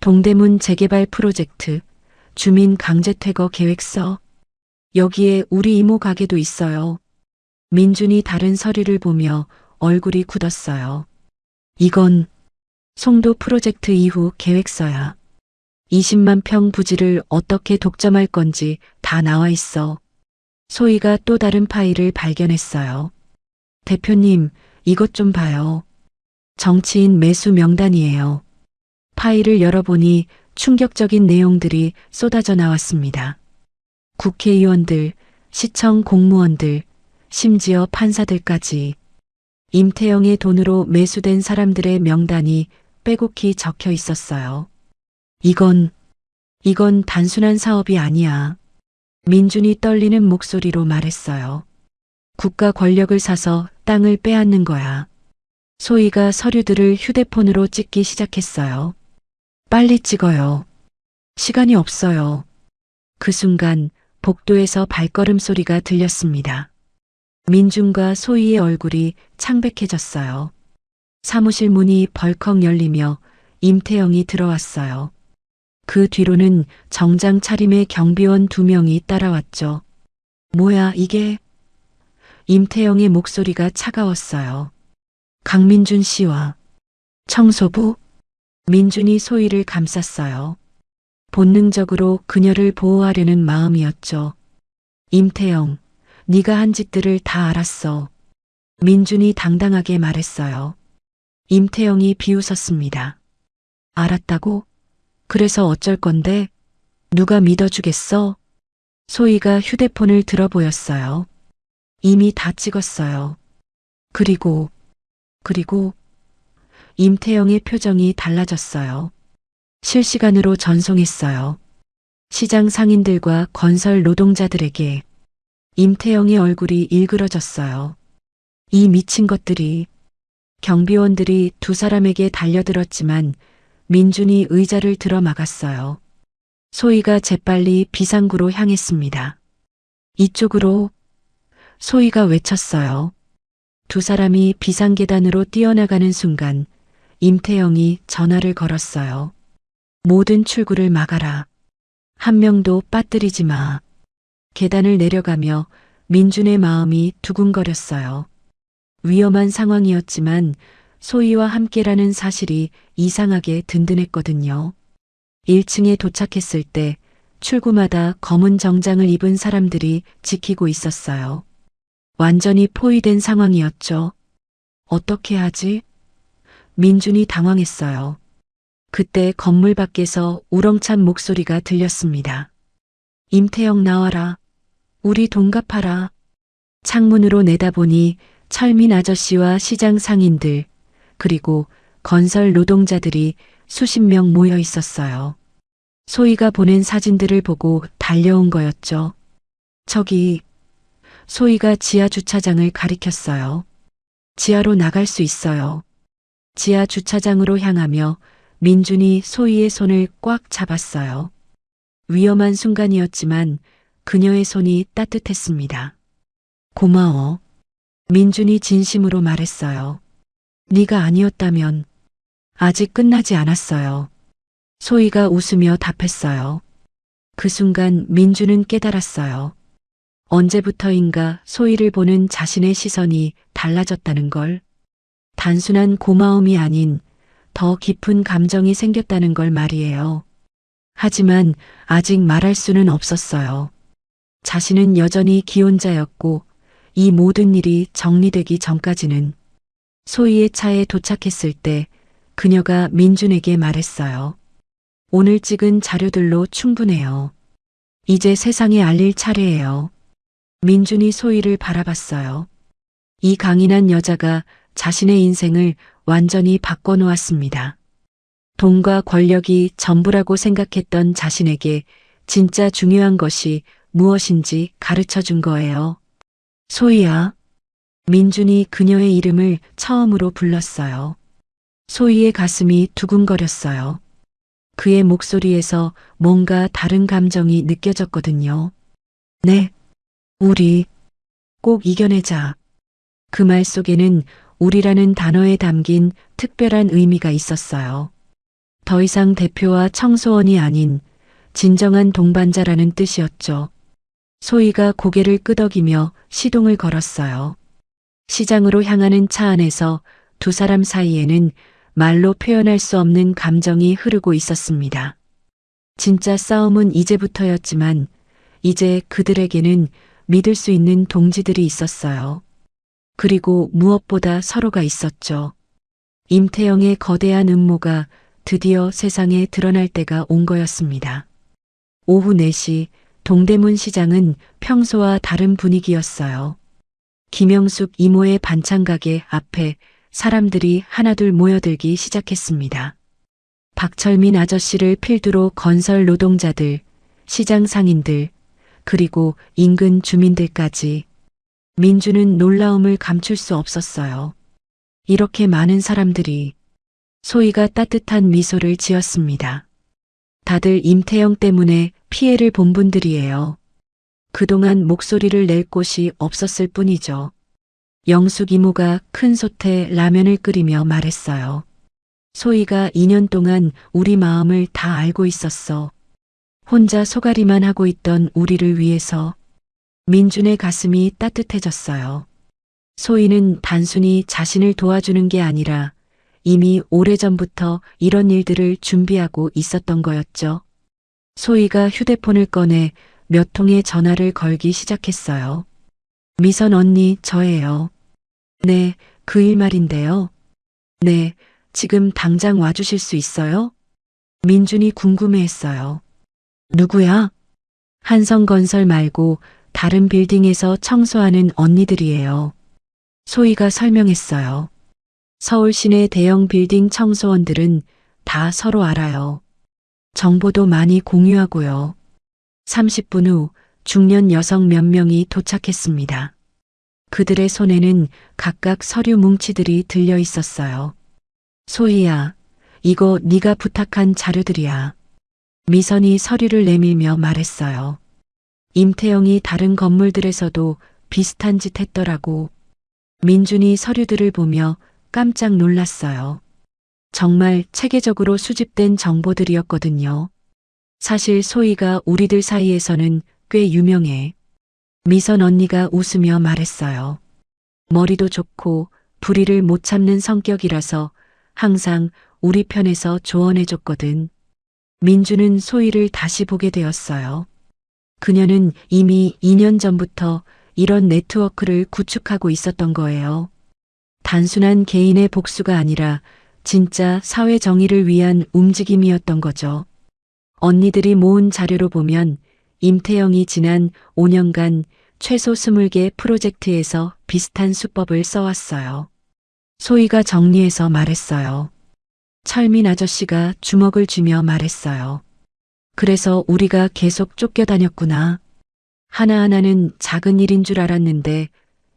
S2: 동대문 재개발 프로젝트, 주민 강제퇴거 계획서. 여기에 우리 이모 가게도 있어요. 민준이 다른 서류를 보며 얼굴이 굳었어요. 이건 송도 프로젝트 이후 계획서야. 20만 평 부지를 어떻게 독점할 건지 다 나와 있어. 소희가 또 다른 파일을 발견했어요. 대표님, 이것 좀 봐요. 정치인 매수 명단이에요. 파일을 열어보니 충격적인 내용들이 쏟아져 나왔습니다. 국회의원들, 시청 공무원들, 심지어 판사들까지. 임태영의 돈으로 매수된 사람들의 명단이 빼곡히 적혀 있었어요. 이건 단순한 사업이 아니야. 민준이 떨리는 목소리로 말했어요. 국가 권력을 사서 땅을 빼앗는 거야. 소희가 서류들을 휴대폰으로 찍기 시작했어요. 빨리 찍어요. 시간이 없어요. 그 순간 복도에서 발걸음 소리가 들렸습니다. 민준과 소희의 얼굴이 창백해졌어요. 사무실 문이 벌컥 열리며 임태영이 들어왔어요. 그 뒤로는 정장 차림의 경비원 2명이 따라왔죠. 뭐야 이게? 임태영의 목소리가 차가웠어요. 강민준 씨와 청소부? 민준이 소희를 감쌌어요. 본능적으로 그녀를 보호하려는 마음이었죠. 임태영, 네가 한 짓들을 다 알았어. 민준이 당당하게 말했어요. 임태영이 비웃었습니다. 알았다고? 그래서 어쩔 건데? 누가 믿어주겠어? 소희가 휴대폰을 들어보였어요. 이미 다 찍었어요. 그리고 임태영의 표정이 달라졌어요. 실시간으로 전송했어요. 시장 상인들과 건설 노동자들에게 임태영의 얼굴이 일그러졌어요. 이 미친 것들이. 경비원들이 두 사람에게 달려들었지만 민준이 의자를 들어 막았어요. 소희가 재빨리 비상구로 향했습니다. 이쪽으로. 소희가 외쳤어요. 두 사람이 비상계단으로 뛰어나가는 순간 임태영이 전화를 걸었어요. 모든 출구를 막아라. 한 명도 빠뜨리지 마. 계단을 내려가며 민준의 마음이 두근거렸어요. 위험한 상황이었지만 소희와 함께라는 사실이 이상하게 든든했거든요. 1층에 도착했을 때 출구마다 검은 정장을 입은 사람들이 지키고 있었어요. 완전히 포위된 상황이었죠. 어떻게 하지? 민준이 당황했어요. 그때 건물 밖에서 우렁찬 목소리가 들렸습니다. 임태영 나와라. 우리 동갑하라. 창문으로 내다보니 철민 아저씨와 시장 상인들, 그리고 건설 노동자들이 수십 명 모여 있었어요. 소희가 보낸 사진들을 보고 달려온 거였죠. 저기, 소희가 지하 주차장을 가리켰어요. 지하로 나갈 수 있어요. 지하 주차장으로 향하며 민준이 소희의 손을 꽉 잡았어요. 위험한 순간이었지만 그녀의 손이 따뜻했습니다. 고마워. 민준이 진심으로 말했어요. 네가 아니었다면 아직 끝나지 않았어요. 소희가 웃으며 답했어요. 그 순간 민준은 깨달았어요. 언제부터인가 소희를 보는 자신의 시선이 달라졌다는 걸. 단순한 고마움이 아닌 더 깊은 감정이 생겼다는 걸 말이에요. 하지만 아직 말할 수는 없었어요. 자신은 여전히 기혼자였고 이 모든 일이 정리되기 전까지는. 소희의 차에 도착했을 때 그녀가 민준에게 말했어요. 오늘 찍은 자료들로 충분해요. 이제 세상에 알릴 차례예요. 민준이 소희를 바라봤어요. 이 강인한 여자가 자신의 인생을 완전히 바꿔놓았습니다. 돈과 권력이 전부라고 생각했던 자신에게 진짜 중요한 것이 무엇인지 가르쳐 준 거예요. 소희야. 민준이 그녀의 이름을 처음으로 불렀어요. 소희의 가슴이 두근거렸어요. 그의 목소리에서 뭔가 다른 감정이 느껴졌거든요. 네, 우리 꼭 이겨내자. 그 말 속에는 우리라는 단어에 담긴 특별한 의미가 있었어요. 더 이상 대표와 청소원이 아닌 진정한 동반자라는 뜻이었죠. 소희가 고개를 끄덕이며 시동을 걸었어요. 시장으로 향하는 차 안에서 두 사람 사이에는 말로 표현할 수 없는 감정이 흐르고 있었습니다. 진짜 싸움은 이제부터였지만 이제 그들에게는 믿을 수 있는 동지들이 있었어요. 그리고 무엇보다 서로가 있었죠. 임태영의 거대한 음모가 드디어 세상에 드러날 때가 온 거였습니다. 오후 4시 동대문 시장은 평소와 다른 분위기였어요. 김영숙 이모의 반찬 가게 앞에 사람들이 하나둘 모여들기 시작했습니다. 박철민 아저씨를 필두로 건설 노동자들, 시장 상인들, 그리고 인근 주민들까지. 민주는 놀라움을 감출 수 없었어요. 이렇게 많은 사람들이. 소희가 따뜻한 미소를 지었습니다. 다들 임태영 때문에 피해를 본 분들이에요. 그동안 목소리를 낼 곳이 없었을 뿐이죠. 영숙 이모가 큰 솥에 라면을 끓이며 말했어요. 소희가 2년 동안 우리 마음을 다 알고 있었어. 혼자 소가리만 하고 있던 우리를 위해서. 민준의 가슴이 따뜻해졌어요. 소희는 단순히 자신을 도와주는 게 아니라 이미 오래전부터 이런 일들을 준비하고 있었던 거였죠. 소희가 휴대폰을 꺼내 몇 통의 전화를 걸기 시작했어요. 미선 언니, 저예요. 네, 그 일 말인데요. 네, 지금 당장 와주실 수 있어요? 민준이 궁금해했어요. 누구야? 한성건설 말고 다른 빌딩에서 청소하는 언니들이에요. 소희가 설명했어요. 서울 시내 대형 빌딩 청소원들은 다 서로 알아요. 정보도 많이 공유하고요. 30분 후 중년 여성 몇 명이 도착했습니다. 그들의 손에는 각각 서류 뭉치들이 들려 있었어요. 소희야, 이거 네가 부탁한 자료들이야. 미선이 서류를 내밀며 말했어요. 임태영이 다른 건물들에서도 비슷한 짓 했더라고. 민준이 서류들을 보며 깜짝 놀랐어요. 정말 체계적으로 수집된 정보들이었거든요. 사실 소희가 우리들 사이에서는 꽤 유명해. 미선 언니가 웃으며 말했어요. 머리도 좋고 불의를 못 참는 성격이라서 항상 우리 편에서 조언해줬거든. 민주는 소희를 다시 보게 되었어요. 그녀는 이미 2년 전부터 이런 네트워크를 구축하고 있었던 거예요. 단순한 개인의 복수가 아니라 진짜 사회 정의를 위한 움직임이었던 거죠. 언니들이 모은 자료로 보면 임태영이 지난 5년간 최소 20개 프로젝트에서 비슷한 수법을 써왔어요. 소희가 정리해서 말했어요. 철민 아저씨가 주먹을 쥐며 말했어요. 그래서 우리가 계속 쫓겨다녔구나. 하나하나는 작은 일인 줄 알았는데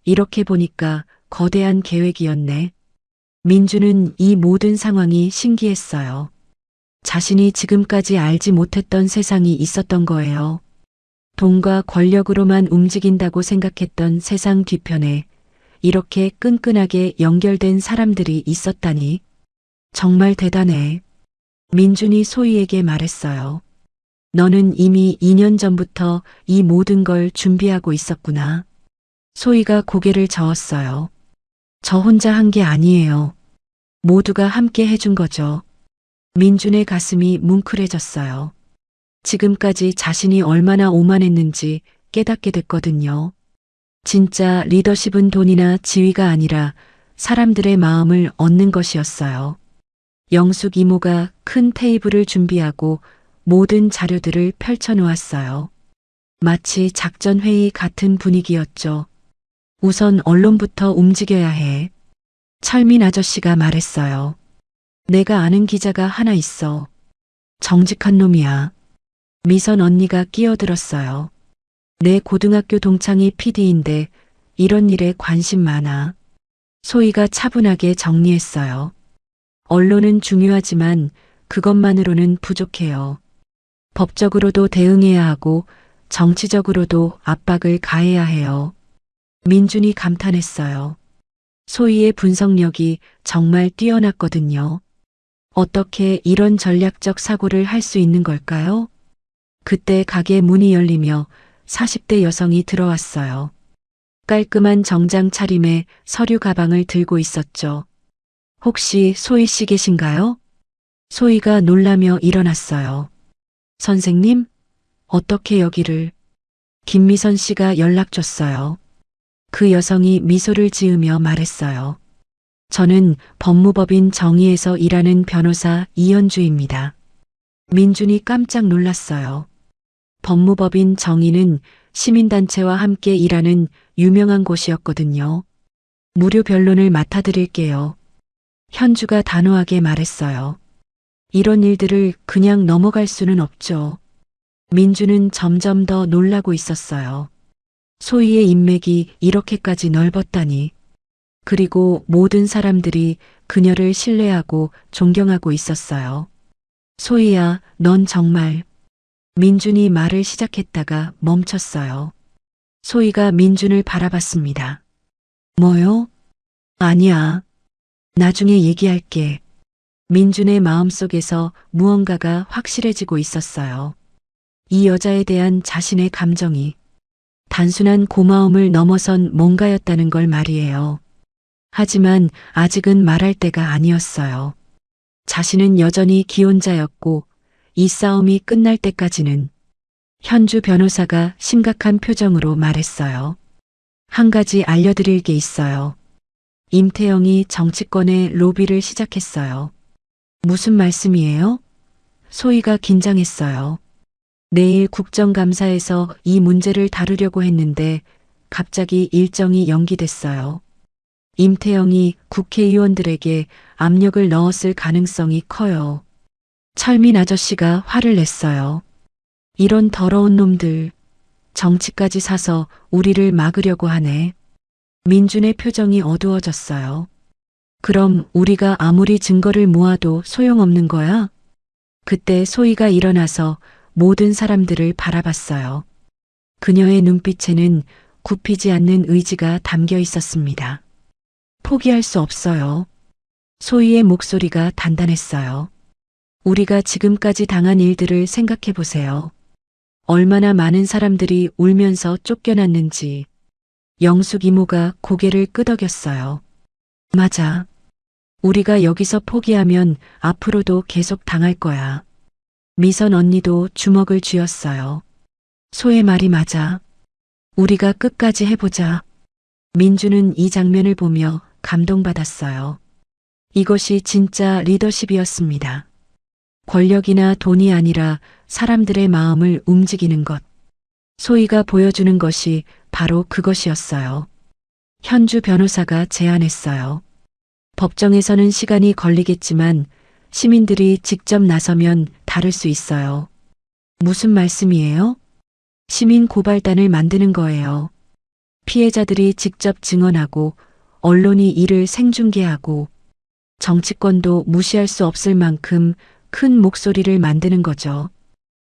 S2: 이렇게 보니까 거대한 계획이었네. 민주는 이 모든 상황이 신기했어요. 자신이 지금까지 알지 못했던 세상이 있었던 거예요. 돈과 권력으로만 움직인다고 생각했던 세상 뒤편에 이렇게 끈끈하게 연결된 사람들이 있었다니. 정말 대단해. 민준이 소희에게 말했어요. 너는 이미 2년 전부터 이 모든 걸 준비하고 있었구나. 소희가 고개를 저었어요. 저 혼자 한 게 아니에요. 모두가 함께 해준 거죠. 민준의 가슴이 뭉클해졌어요. 지금까지 자신이 얼마나 오만했는지 깨닫게 됐거든요. 진짜 리더십은 돈이나 지위가 아니라 사람들의 마음을 얻는 것이었어요. 영숙 이모가 큰 테이블을 준비하고 모든 자료들을 펼쳐놓았어요. 마치 작전회의 같은 분위기였죠. 우선 언론부터 움직여야 해. 철민 아저씨가 말했어요. 내가 아는 기자가 하나 있어. 정직한 놈이야. 미선 언니가 끼어들었어요. 내 고등학교 동창이 PD인데 이런 일에 관심 많아. 소희가 차분하게 정리했어요. 언론은 중요하지만 그것만으로는 부족해요. 법적으로도 대응해야 하고 정치적으로도 압박을 가해야 해요. 민준이 감탄했어요. 소희의 분석력이 정말 뛰어났거든요. 어떻게 이런 전략적 사고를 할 수 있는 걸까요? 그때 가게 문이 열리며 40대 여성이 들어왔어요. 깔끔한 정장 차림에 서류 가방을 들고 있었죠. 혹시 소희 씨 계신가요? 소희가 놀라며 일어났어요. 선생님? 어떻게 여기를? 김미선 씨가 연락 줬어요. 그 여성이 미소를 지으며 말했어요. 저는 법무법인 정의에서 일하는 변호사 이현주입니다. 민준이 깜짝 놀랐어요. 법무법인 정의는 시민단체와 함께 일하는 유명한 곳이었거든요. 무료 변론을 맡아드릴게요. 현주가 단호하게 말했어요. 이런 일들을 그냥 넘어갈 수는 없죠. 민주는 점점 더 놀라고 있었어요. 소희의 인맥이 이렇게까지 넓었다니. 그리고 모든 사람들이 그녀를 신뢰하고 존경하고 있었어요. 소희야, 넌 정말. 민준이 말을 시작했다가 멈췄어요. 소희가 민준을 바라봤습니다. 뭐요? 아니야. 나중에 얘기할게. 민준의 마음속에서 무언가가 확실해지고 있었어요. 이 여자에 대한 자신의 감정이 단순한 고마움을 넘어선 뭔가였다는 걸 말이에요. 하지만 아직은 말할 때가 아니었어요. 자신은 여전히 기혼자였고 이 싸움이 끝날 때까지는. 현주 변호사가 심각한 표정으로 말했어요. 한 가지 알려드릴 게 있어요. 임태영이 정치권의 로비를 시작했어요. 무슨 말씀이에요? 소희가 긴장했어요. 내일 국정감사에서 이 문제를 다루려고 했는데 갑자기 일정이 연기됐어요. 임태영이 국회의원들에게 압력을 넣었을 가능성이 커요. 철민 아저씨가 화를 냈어요. 이런 더러운 놈들, 정치까지 사서 우리를 막으려고 하네. 민준의 표정이 어두워졌어요. 그럼 우리가 아무리 증거를 모아도 소용없는 거야? 그때 소희가 일어나서 모든 사람들을 바라봤어요. 그녀의 눈빛에는 굽히지 않는 의지가 담겨 있었습니다. 포기할 수 없어요. 소희의 목소리가 단단했어요. 우리가 지금까지 당한 일들을 생각해 보세요. 얼마나 많은 사람들이 울면서 쫓겨났는지. 영숙 이모가 고개를 끄덕였어요. 맞아. 우리가 여기서 포기하면 앞으로도 계속 당할 거야. 미선 언니도 주먹을 쥐었어요. 소의 말이 맞아. 우리가 끝까지 해보자. 민주는 이 장면을 보며 감동받았어요. 이것이 진짜 리더십이었습니다. 권력이나 돈이 아니라 사람들의 마음을 움직이는 것. 소희가 보여주는 것이 바로 그것이었어요. 현주 변호사가 제안했어요. 법정에서는 시간이 걸리겠지만 시민들이 직접 나서면 다를 수 있어요. 무슨 말씀이에요? 시민 고발단을 만드는 거예요. 피해자들이 직접 증언하고 언론이 이를 생중계하고 정치권도 무시할 수 없을 만큼 큰 목소리를 만드는 거죠.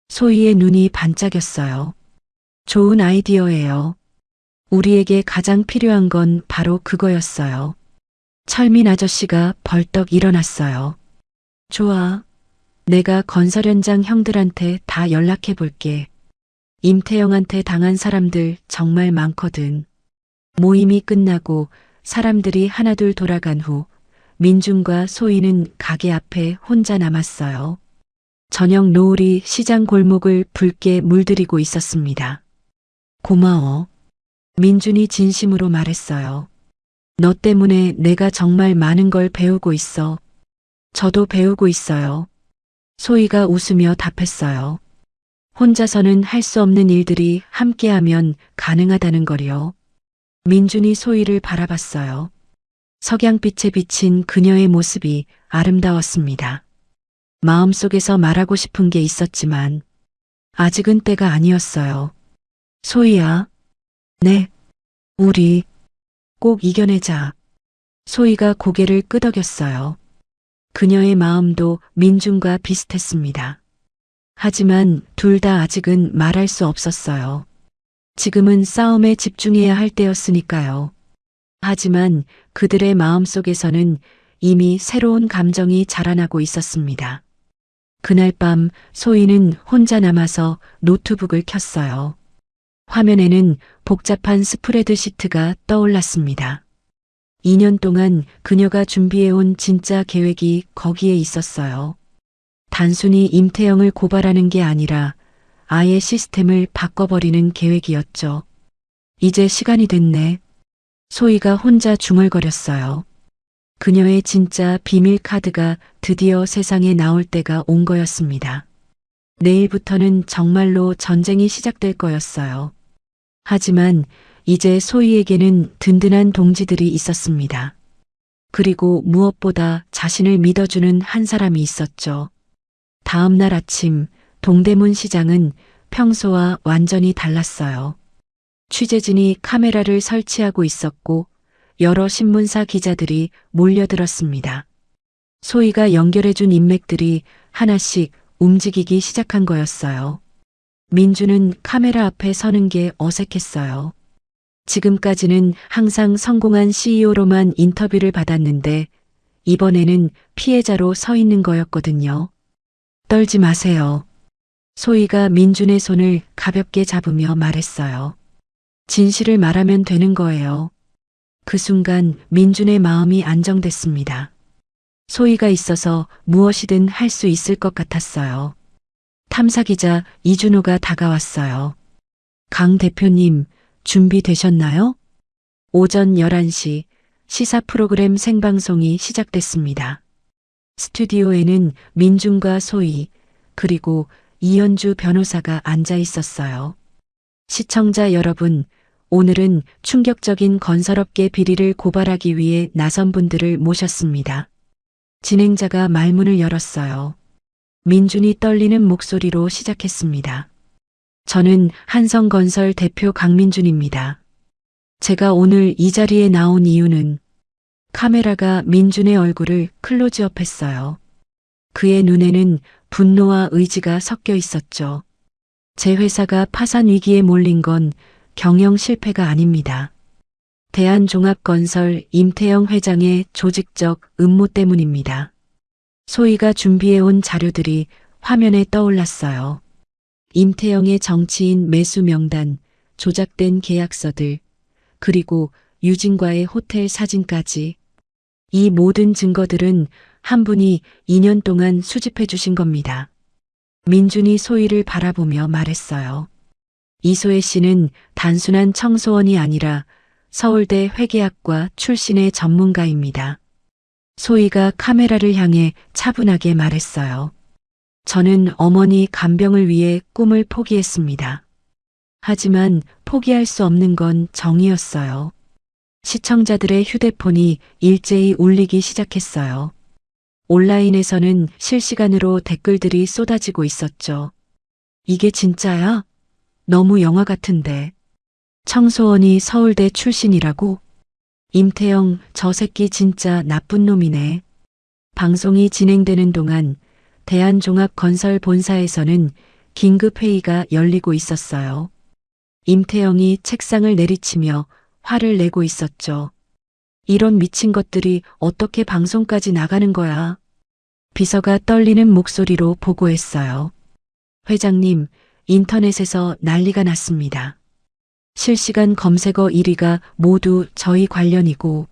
S2: 소희의 눈이 반짝였어요. 좋은 아이디어예요. 우리에게 가장 필요한 건 바로 그거였어요. 철민 아저씨가 벌떡 일어났어요. 좋아. 내가 건설 현장 형들한테 다 연락해 볼게. 임태영한테 당한 사람들 정말 많거든. 모임이 끝나고 사람들이 하나둘 돌아간 후 민준과 소희는 가게 앞에 혼자 남았어요. 저녁 노을이 시장 골목을 붉게 물들이고 있었습니다. 고마워. 민준이 진심으로 말했어요. 너 때문에 내가 정말 많은 걸 배우고 있어. 저도 배우고 있어요. 소희가 웃으며 답했어요. 혼자서는 할 수 없는 일들이 함께하면 가능하다는 거요. 민준이 소희를 바라봤어요. 석양빛에 비친 그녀의 모습이 아름다웠습니다. 마음속에서 말하고 싶은 게 있었지만 아직은 때가 아니었어요. 소희야. 네. 우리 꼭 이겨내자. 소희가 고개를 끄덕였어요. 그녀의 마음도 민준과 비슷했습니다. 하지만 둘 다 아직은 말할 수 없었어요. 지금은 싸움에 집중해야 할 때였으니까요. 하지만 그들의 마음속에서는 이미 새로운 감정이 자라나고 있었습니다. 그날 밤 소희는 혼자 남아서 노트북을 켰어요. 화면에는 복잡한 스프레드 시트가 떠올랐습니다. 2년 동안 그녀가 준비해온 진짜 계획이 거기에 있었어요. 단순히 임태영을 고발하는 게 아니라 아예 시스템을 바꿔버리는 계획이었죠. 이제 시간이 됐네. 소희가 혼자 중얼거렸어요. 그녀의 진짜 비밀 카드가 드디어 세상에 나올 때가 온 거였습니다. 내일부터는 정말로 전쟁이 시작될 거였어요. 하지만 이제 소희에게는 든든한 동지들이 있었습니다. 그리고 무엇보다 자신을 믿어주는 한 사람이 있었죠. 다음 날 아침 동대문 시장은 평소와 완전히 달랐어요. 취재진이 카메라를 설치하고 있었고 여러 신문사 기자들이 몰려들었습니다. 소희가 연결해준 인맥들이 하나씩 움직이기 시작한 거였어요. 민주는 카메라 앞에 서는 게 어색했어요. 지금까지는 항상 성공한 CEO로만 인터뷰를 받았는데 이번에는 피해자로 서 있는 거였거든요. 떨지 마세요. 소희가 민준의 손을 가볍게 잡으며 말했어요. 진실을 말하면 되는 거예요. 그 순간 민준의 마음이 안정됐습니다. 소희가 있어서 무엇이든 할 수 있을 것 같았어요. 탐사기자 이준호가 다가왔어요. 강 대표님, 준비되셨나요? 오전 11시 시사 프로그램 생방송이 시작됐습니다. 스튜디오에는 민준과 소희, 그리고 이현주 변호사가 앉아 있었어요. 시청자 여러분, 오늘은 충격적인 건설업계 비리를 고발하기 위해 나선 분들을 모셨습니다. 진행자가 말문을 열었어요. 민준이 떨리는 목소리로 시작했습니다. 저는 한성건설 대표 강민준입니다. 제가 오늘 이 자리에 나온 이유는 카메라가 민준의 얼굴을 클로즈업했어요. 그의 눈에는 분노와 의지가 섞여 있었죠. 제 회사가 파산 위기에 몰린 건 경영 실패가 아닙니다. 대한종합건설 임태영 회장의 조직적 음모 때문입니다. 소희가 준비해온 자료들이 화면에 떠올랐어요. 임태영의 정치인 매수 명단, 조작된 계약서들, 그리고 유진과의 호텔 사진까지. 이 모든 증거들은 한 분이 2년 동안 수집해 주신 겁니다. 민준이 소희를 바라보며 말했어요. 이소혜 씨는 단순한 청소원이 아니라 서울대 회계학과 출신의 전문가입니다. 소희가 카메라를 향해 차분하게 말했어요. 저는 어머니 간병을 위해 꿈을 포기했습니다. 하지만 포기할 수 없는 건 정의였어요. 시청자들의 휴대폰이 일제히 울리기 시작했어요. 온라인에서는 실시간으로 댓글들이 쏟아지고 있었죠. 이게 진짜야? 너무 영화 같은데. 청소원이 서울대 출신이라고? 임태영, 저 새끼 진짜 나쁜 놈이네. 방송이 진행되는 동안 대한종합건설 본사에서는 긴급회의가 열리고 있었어요. 임태영이 책상을 내리치며 화를 내고 있었죠. 이런 미친 것들이 어떻게 방송까지 나가는 거야? 비서가 떨리는 목소리로 보고했어요. 회장님, 인터넷에서 난리가 났습니다. 실시간 검색어 1위가 모두 저희 관련이고.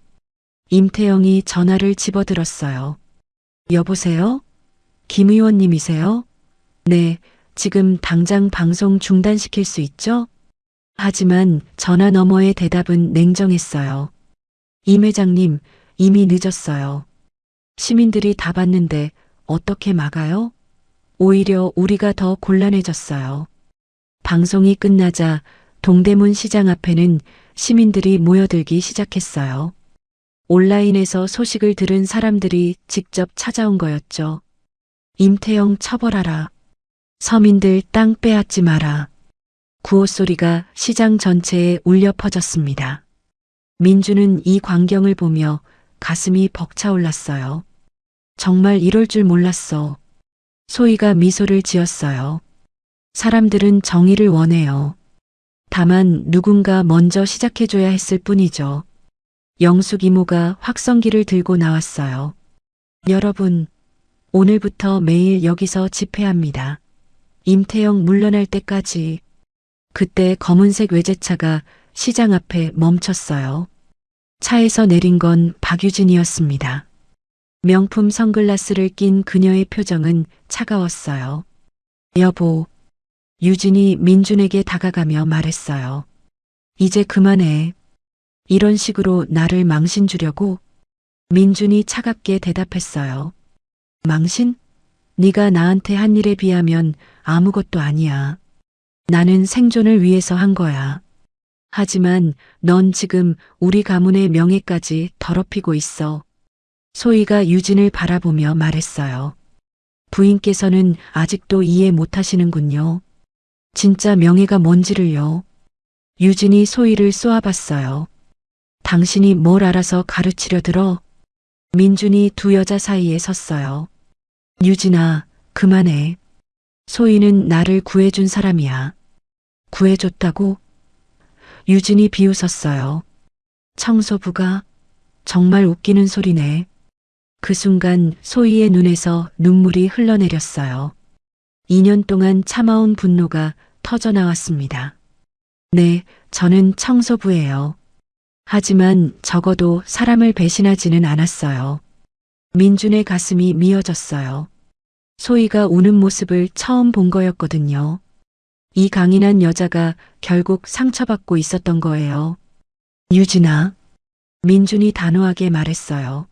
S2: 임태영이 전화를 집어들었어요. 여보세요? 김 의원님이세요? 네, 지금 당장 방송 중단시킬 수 있죠? 하지만 전화 너머의 대답은 냉정했어요. 임 회장님, 이미 늦었어요. 시민들이 다 봤는데 어떻게 막아요? 오히려 우리가 더 곤란해졌어요. 방송이 끝나자 동대문 시장 앞에는 시민들이 모여들기 시작했어요. 온라인에서 소식을 들은 사람들이 직접 찾아온 거였죠. 임태영 처벌하라. 서민들 땅 빼앗지 마라. 구호 소리가 시장 전체에 울려 퍼졌습니다. 민주는 이 광경을 보며 가슴이 벅차올랐어요. 정말 이럴 줄 몰랐어. 소희가 미소를 지었어요. 사람들은 정의를 원해요. 다만 누군가 먼저 시작해줘야 했을 뿐이죠. 영숙 이모가 확성기를 들고 나왔어요. 여러분, 오늘부터 매일 여기서 집회합니다. 임태영 물러날 때까지. 그때 검은색 외제차가 시장 앞에 멈췄어요. 차에서 내린 건 박유진이었습니다. 명품 선글라스를 낀 그녀의 표정은 차가웠어요. 여보, 유진이 민준에게 다가가며 말했어요. 이제 그만해. 이런 식으로 나를 망신 주려고? 민준이 차갑게 대답했어요. 망신? 네가 나한테 한 일에 비하면 아무것도 아니야. 나는 생존을 위해서 한 거야. 하지만 넌 지금 우리 가문의 명예까지 더럽히고 있어. 소희가 유진을 바라보며 말했어요. 부인께서는 아직도 이해 못하시는군요. 진짜 명예가 뭔지를요. 유진이 소희를 쏘아봤어요. 당신이 뭘 알아서 가르치려 들어? 민준이 두 여자 사이에 섰어요. 유진아, 그만해. 소희는 나를 구해준 사람이야. 구해줬다고? 유진이 비웃었어요. 청소부가? 정말 웃기는 소리네. 그 순간 소희의 눈에서 눈물이 흘러내렸어요. 2년 동안 참아온 분노가 터져나왔습니다. 네, 저는 청소부예요. 하지만 적어도 사람을 배신하지는 않았어요. 민준의 가슴이 미어졌어요. 소희가 우는 모습을 처음 본 거였거든요. 이 강인한 여자가 결국 상처받고 있었던 거예요. 유진아, 민준이 단호하게 말했어요.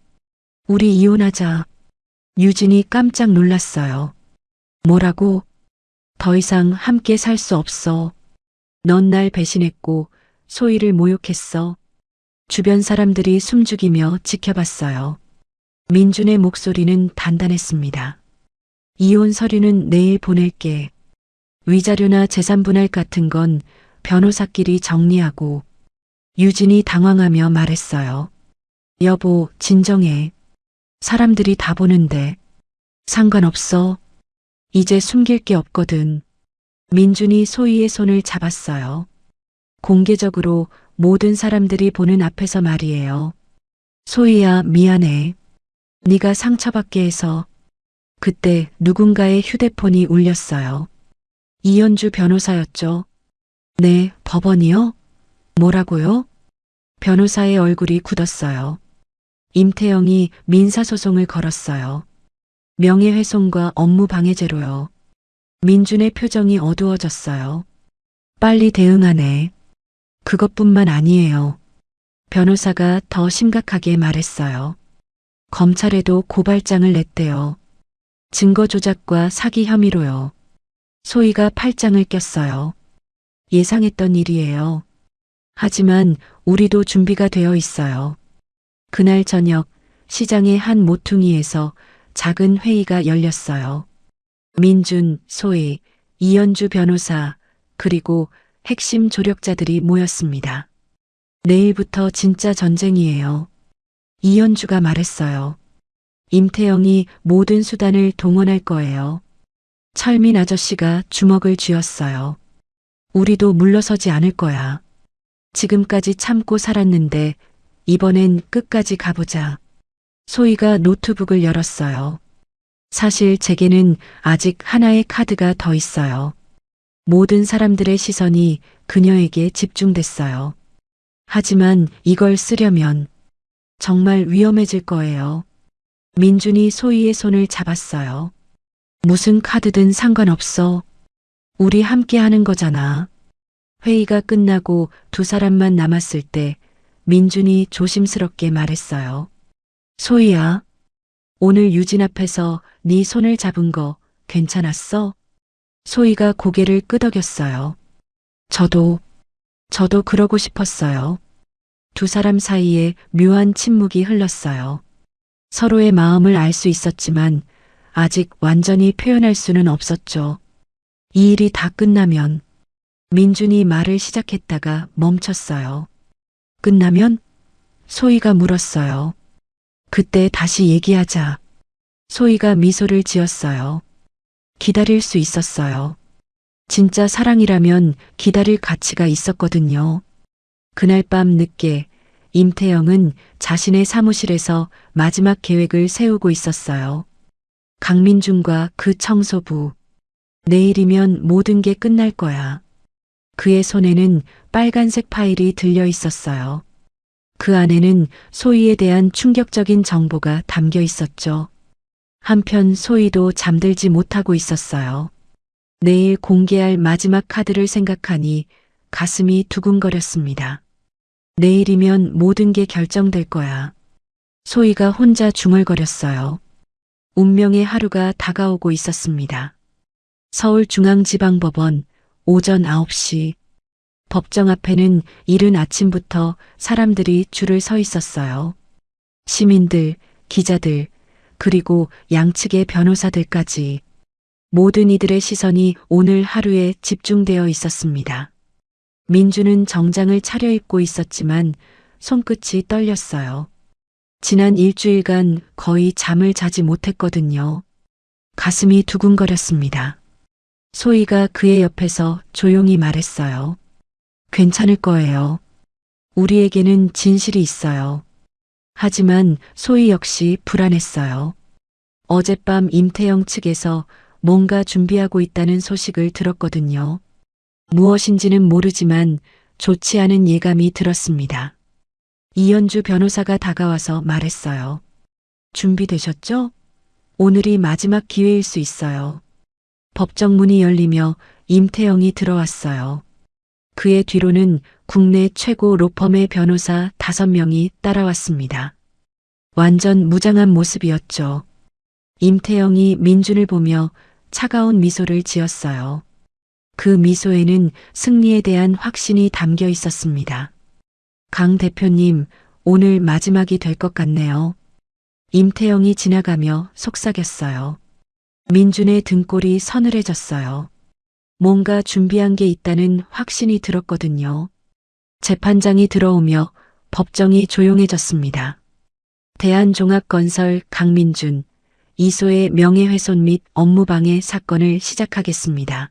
S2: 우리 이혼하자. 유진이 깜짝 놀랐어요. 뭐라고? 더 이상 함께 살 수 없어. 넌 날 배신했고 소희를 모욕했어. 주변 사람들이 숨죽이며 지켜봤어요. 민준의 목소리는 단단했습니다. 이혼 서류는 내일 보낼게. 위자료나 재산 분할 같은 건 변호사끼리 정리하고. 유진이 당황하며 말했어요. 여보, 진정해. 사람들이 다 보는데. 상관없어. 이제 숨길 게 없거든. 민준이 소희의 손을 잡았어요. 공개적으로 모든 사람들이 보는 앞에서 말이에요. 소희야, 미안해. 네가 상처받게 해서. 그때 누군가의 휴대폰이 울렸어요. 이현주 변호사였죠. 네, 법원이요? 뭐라고요? 변호사의 얼굴이 굳었어요. 임태영이 민사소송을 걸었어요. 명예훼손과 업무방해죄로요. 민준의 표정이 어두워졌어요. 빨리 대응하네. 그것뿐만 아니에요. 변호사가 더 심각하게 말했어요. 검찰에도 고발장을 냈대요. 증거 조작과 사기 혐의로요. 소희가 팔짱을 꼈어요. 예상했던 일이에요. 하지만 우리도 준비가 되어 있어요. 그날 저녁 시장의 한 모퉁이에서 작은 회의가 열렸어요. 민준, 소희, 이현주 변호사, 그리고 핵심 조력자들이 모였습니다. 내일부터 진짜 전쟁이에요. 이현주가 말했어요. 임태영이 모든 수단을 동원할 거예요. 철민 아저씨가 주먹을 쥐었어요. 우리도 물러서지 않을 거야. 지금까지 참고 살았는데 이번엔 끝까지 가보자. 소희가 노트북을 열었어요. 사실 제게는 아직 하나의 카드가 더 있어요. 모든 사람들의 시선이 그녀에게 집중됐어요. 하지만 이걸 쓰려면 정말 위험해질 거예요. 민준이 소희의 손을 잡았어요. 무슨 카드든 상관없어. 우리 함께 하는 거잖아. 회의가 끝나고 두 사람만 남았을 때 민준이 조심스럽게 말했어요. 소희야, 오늘 유진 앞에서 네 손을 잡은 거 괜찮았어? 소희가 고개를 끄덕였어요. 저도 그러고 싶었어요. 두 사람 사이에 묘한 침묵이 흘렀어요. 서로의 마음을 알 수 있었지만 아직 완전히 표현할 수는 없었죠. 이 일이 다 끝나면 민준이 말을 시작했다가 멈췄어요. 끝나면? 소희가 물었어요. 그때 다시 얘기하자. 소희가 미소를 지었어요. 기다릴 수 있었어요. 진짜 사랑이라면 기다릴 가치가 있었거든요. 그날 밤 늦게 임태영은 자신의 사무실에서 마지막 계획을 세우고 있었어요. 강민준과 그 청소부. 내일이면 모든 게 끝날 거야. 그의 손에는 빨간색 파일이 들려 있었어요. 그 안에는 소희에 대한 충격적인 정보가 담겨 있었죠. 한편 소희도 잠들지 못하고 있었어요. 내일 공개할 마지막 카드를 생각하니 가슴이 두근거렸습니다. 내일이면 모든 게 결정될 거야. 소희가 혼자 중얼거렸어요. 운명의 하루가 다가오고 있었습니다. 서울중앙지방법원 오전 9시. 법정 앞에는 이른 아침부터 사람들이 줄을 서 있었어요. 시민들, 기자들, 그리고 양측의 변호사들까지. 모든 이들의 시선이 오늘 하루에 집중되어 있었습니다. 민주는 정장을 차려입고 있었지만 손끝이 떨렸어요. 지난 일주일간 거의 잠을 자지 못했거든요. 가슴이 두근거렸습니다. 소희가 그의 옆에서 조용히 말했어요. 괜찮을 거예요. 우리에게는 진실이 있어요. 하지만 소희 역시 불안했어요. 어젯밤 임태영 측에서 뭔가 준비하고 있다는 소식을 들었거든요. 무엇인지는 모르지만 좋지 않은 예감이 들었습니다. 이현주 변호사가 다가와서 말했어요. 준비되셨죠? 오늘이 마지막 기회일 수 있어요. 법정 문이 열리며 임태영이 들어왔어요. 그의 뒤로는 국내 최고 로펌의 변호사 5명이 따라왔습니다. 완전 무장한 모습이었죠. 임태영이 민준을 보며 차가운 미소를 지었어요. 그 미소에는 승리에 대한 확신이 담겨 있었습니다. 강 대표님, 오늘 마지막이 될 것 같네요. 임태영이 지나가며 속삭였어요. 민준의 등골이 서늘해졌어요. 뭔가 준비한 게 있다는 확신이 들었거든요. 재판장이 들어오며 법정이 조용해졌습니다. 대한종합건설 강민준, 이소의 명예훼손 및 업무방해 사건을 시작하겠습니다.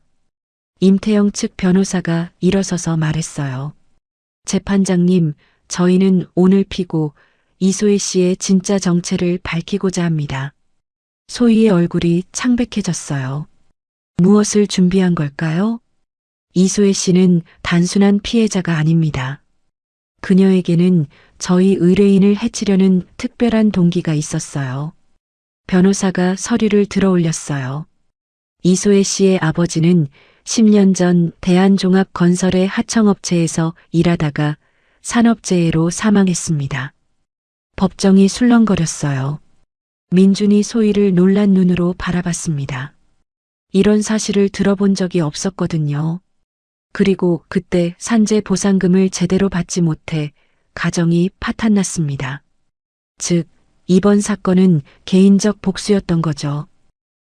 S2: 임태영 측 변호사가 일어서서 말했어요. 재판장님, 저희는 오늘 피고 이소혜 씨의 진짜 정체를 밝히고자 합니다. 소희의 얼굴이 창백해졌어요. 무엇을 준비한 걸까요? 이소혜 씨는 단순한 피해자가 아닙니다. 그녀에게는 저희 의뢰인을 해치려는 특별한 동기가 있었어요. 변호사가 서류를 들어 올렸어요. 이소혜 씨의 아버지는 10년 전 대한종합건설의 하청업체에서 일하다가 산업재해로 사망했습니다. 법정이 술렁거렸어요. 민준이 소희를 놀란 눈으로 바라봤습니다. 이런 사실을 들어본 적이 없었거든요. 그리고 그때 산재 보상금을 제대로 받지 못해 가정이 파탄났습니다. 즉, 이번 사건은 개인적 복수였던 거죠.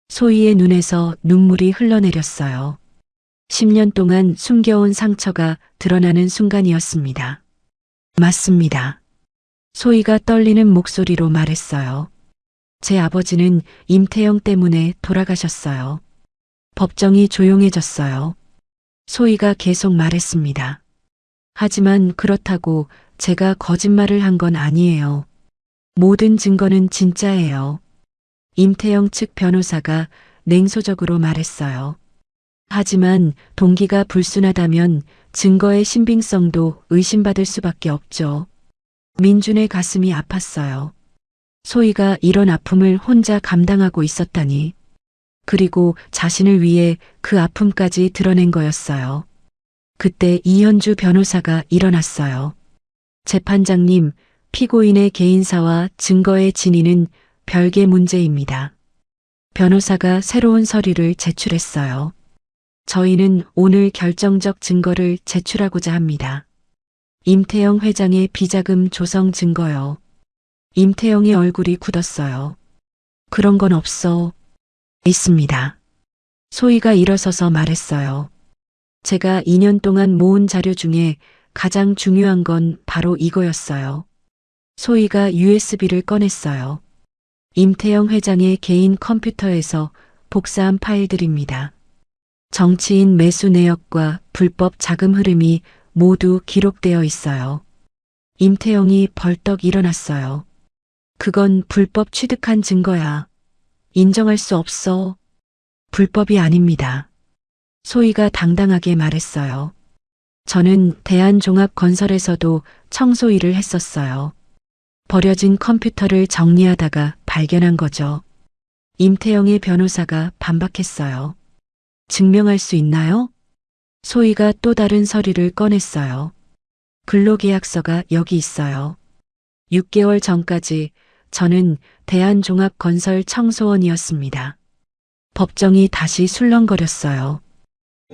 S2: 소희의 눈에서 눈물이 흘러내렸어요. 10년 동안 숨겨온 상처가 드러나는 순간이었습니다. 맞습니다. 소희가 떨리는 목소리로 말했어요. 제 아버지는 임태영 때문에 돌아가셨어요. 법정이 조용해졌어요. 소희가 계속 말했습니다. 하지만 그렇다고 제가 거짓말을 한 건 아니에요. 모든 증거는 진짜예요. 임태영 측 변호사가 냉소적으로 말했어요. 하지만 동기가 불순하다면 증거의 신빙성도 의심받을 수밖에 없죠. 민준의 가슴이 아팠어요. 소희가 이런 아픔을 혼자 감당하고 있었다니. 그리고 자신을 위해 그 아픔까지 드러낸 거였어요. 그때 이현주 변호사가 일어났어요. 재판장님, 피고인의 개인사와 증거의 진위는 별개 문제입니다. 변호사가 새로운 서류를 제출했어요. 저희는 오늘 결정적 증거를 제출하고자 합니다. 임태영 회장의 비자금 조성 증거요. 임태영의 얼굴이 굳었어요. 그런 건 없어. 있습니다. 소희가 일어서서 말했어요. 제가 2년 동안 모은 자료 중에 가장 중요한 건 바로 이거였어요. 소희가 USB를 꺼냈어요. 임태영 회장의 개인 컴퓨터에서 복사한 파일들입니다. 정치인 매수 내역과 불법 자금 흐름이 모두 기록되어 있어요. 임태영이 벌떡 일어났어요. 그건 불법 취득한 증거야. 인정할 수 없어. 불법이 아닙니다. 소희가 당당하게 말했어요. 저는 대한종합건설에서도 청소 일을 했었어요. 버려진 컴퓨터를 정리하다가 발견한 거죠. 임태영의 변호사가 반박했어요. 증명할 수 있나요? 소희가 또 다른 서류를 꺼냈어요. 근로계약서가 여기 있어요. 6개월 전까지 저는 대한종합건설 청소원이었습니다. 법정이 다시 술렁거렸어요.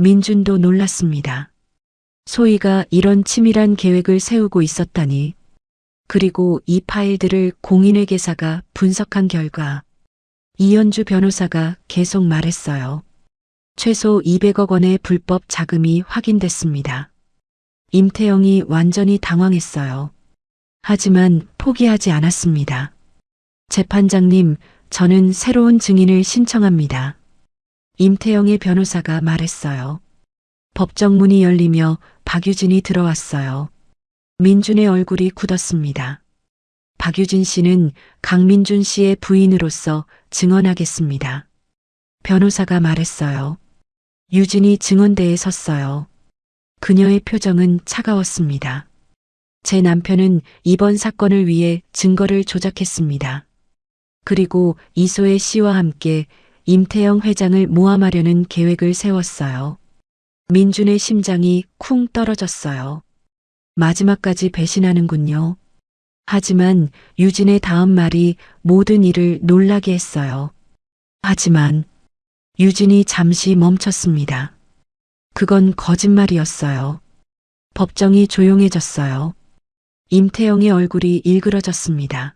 S2: 민준도 놀랐습니다. 소희가 이런 치밀한 계획을 세우고 있었다니. 그리고 이 파일들을 공인회계사가 분석한 결과 이현주 변호사가 계속 말했어요. 최소 200억 원의 불법 자금이 확인됐습니다. 임태영이 완전히 당황했어요. 하지만 포기하지 않았습니다. 재판장님, 저는 새로운 증인을 신청합니다. 임태영의 변호사가 말했어요. 법정 문이 열리며 박유진이 들어왔어요. 민준의 얼굴이 굳었습니다. 박유진 씨는 강민준 씨의 부인으로서 증언하겠습니다. 변호사가 말했어요. 유진이 증언대에 섰어요. 그녀의 표정은 차가웠습니다. 제 남편은 이번 사건을 위해 증거를 조작했습니다. 그리고 이소혜 씨와 함께 임태영 회장을 모함하려는 계획을 세웠어요. 민준의 심장이 쿵 떨어졌어요. 마지막까지 배신하는군요. 하지만 유진의 다음 말이 모든 일을 놀라게 했어요. 하지만 유진이 잠시 멈췄습니다. 그건 거짓말이었어요. 법정이 조용해졌어요. 임태영의 얼굴이 일그러졌습니다.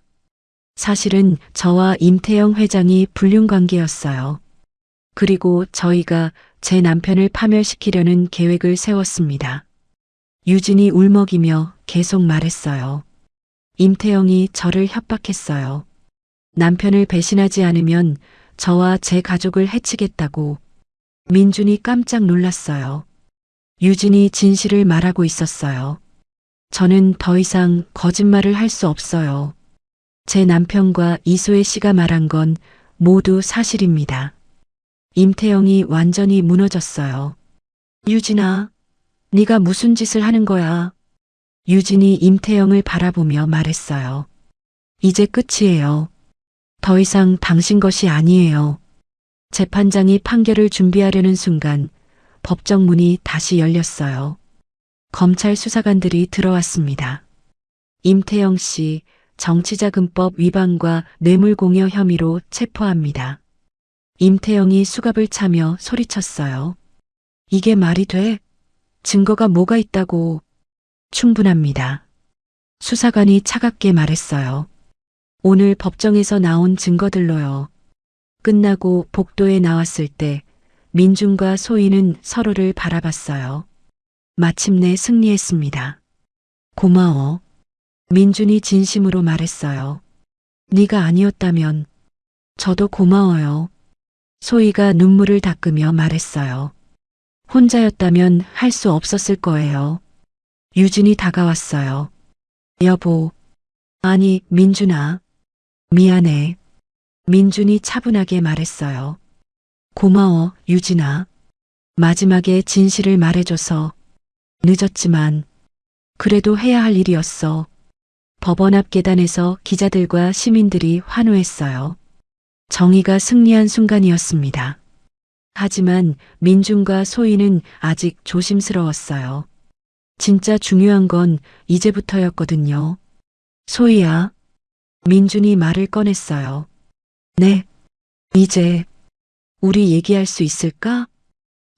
S2: 사실은 저와 임태영 회장이 불륜 관계였어요. 그리고 저희가 제 남편을 파멸시키려는 계획을 세웠습니다. 유진이 울먹이며 계속 말했어요. 임태영이 저를 협박했어요. 남편을 배신하지 않으면 저와 제 가족을 해치겠다고. 민준이 깜짝 놀랐어요. 유진이 진실을 말하고 있었어요. 저는 더 이상 거짓말을 할 수 없어요. 제 남편과 이소혜 씨가 말한 건 모두 사실입니다. 임태영이 완전히 무너졌어요. 유진아, 네가 무슨 짓을 하는 거야? 유진이 임태영을 바라보며 말했어요. 이제 끝이에요. 더 이상 당신 것이 아니에요. 재판장이 판결을 준비하려는 순간 법정 문이 다시 열렸어요. 검찰 수사관들이 들어왔습니다. 임태영 씨 정치자금법 위반과 뇌물공여 혐의로 체포합니다. 임태영이 수갑을 차며 소리쳤어요. 이게 말이 돼? 증거가 뭐가 있다고? 충분합니다. 수사관이 차갑게 말했어요. 오늘 법정에서 나온 증거들로요. 끝나고 복도에 나왔을 때 민준과 소희는 서로를 바라봤어요. 마침내 승리했습니다. 고마워. 민준이 진심으로 말했어요. 네가 아니었다면 저도 고마워요. 소희가 눈물을 닦으며 말했어요. 혼자였다면 할 수 없었을 거예요. 유진이 다가왔어요. 여보. 아니, 민준아. 미안해. 민준이 차분하게 말했어요. 고마워, 유진아. 마지막에 진실을 말해줘서 늦었지만 그래도 해야 할 일이었어. 법원 앞 계단에서 기자들과 시민들이 환호했어요. 정의가 승리한 순간이었습니다. 하지만 민준과 소희는 아직 조심스러웠어요. 진짜 중요한 건 이제부터였거든요. 소희야. 민준이 말을 꺼냈어요. 네. 이제 우리 얘기할 수 있을까?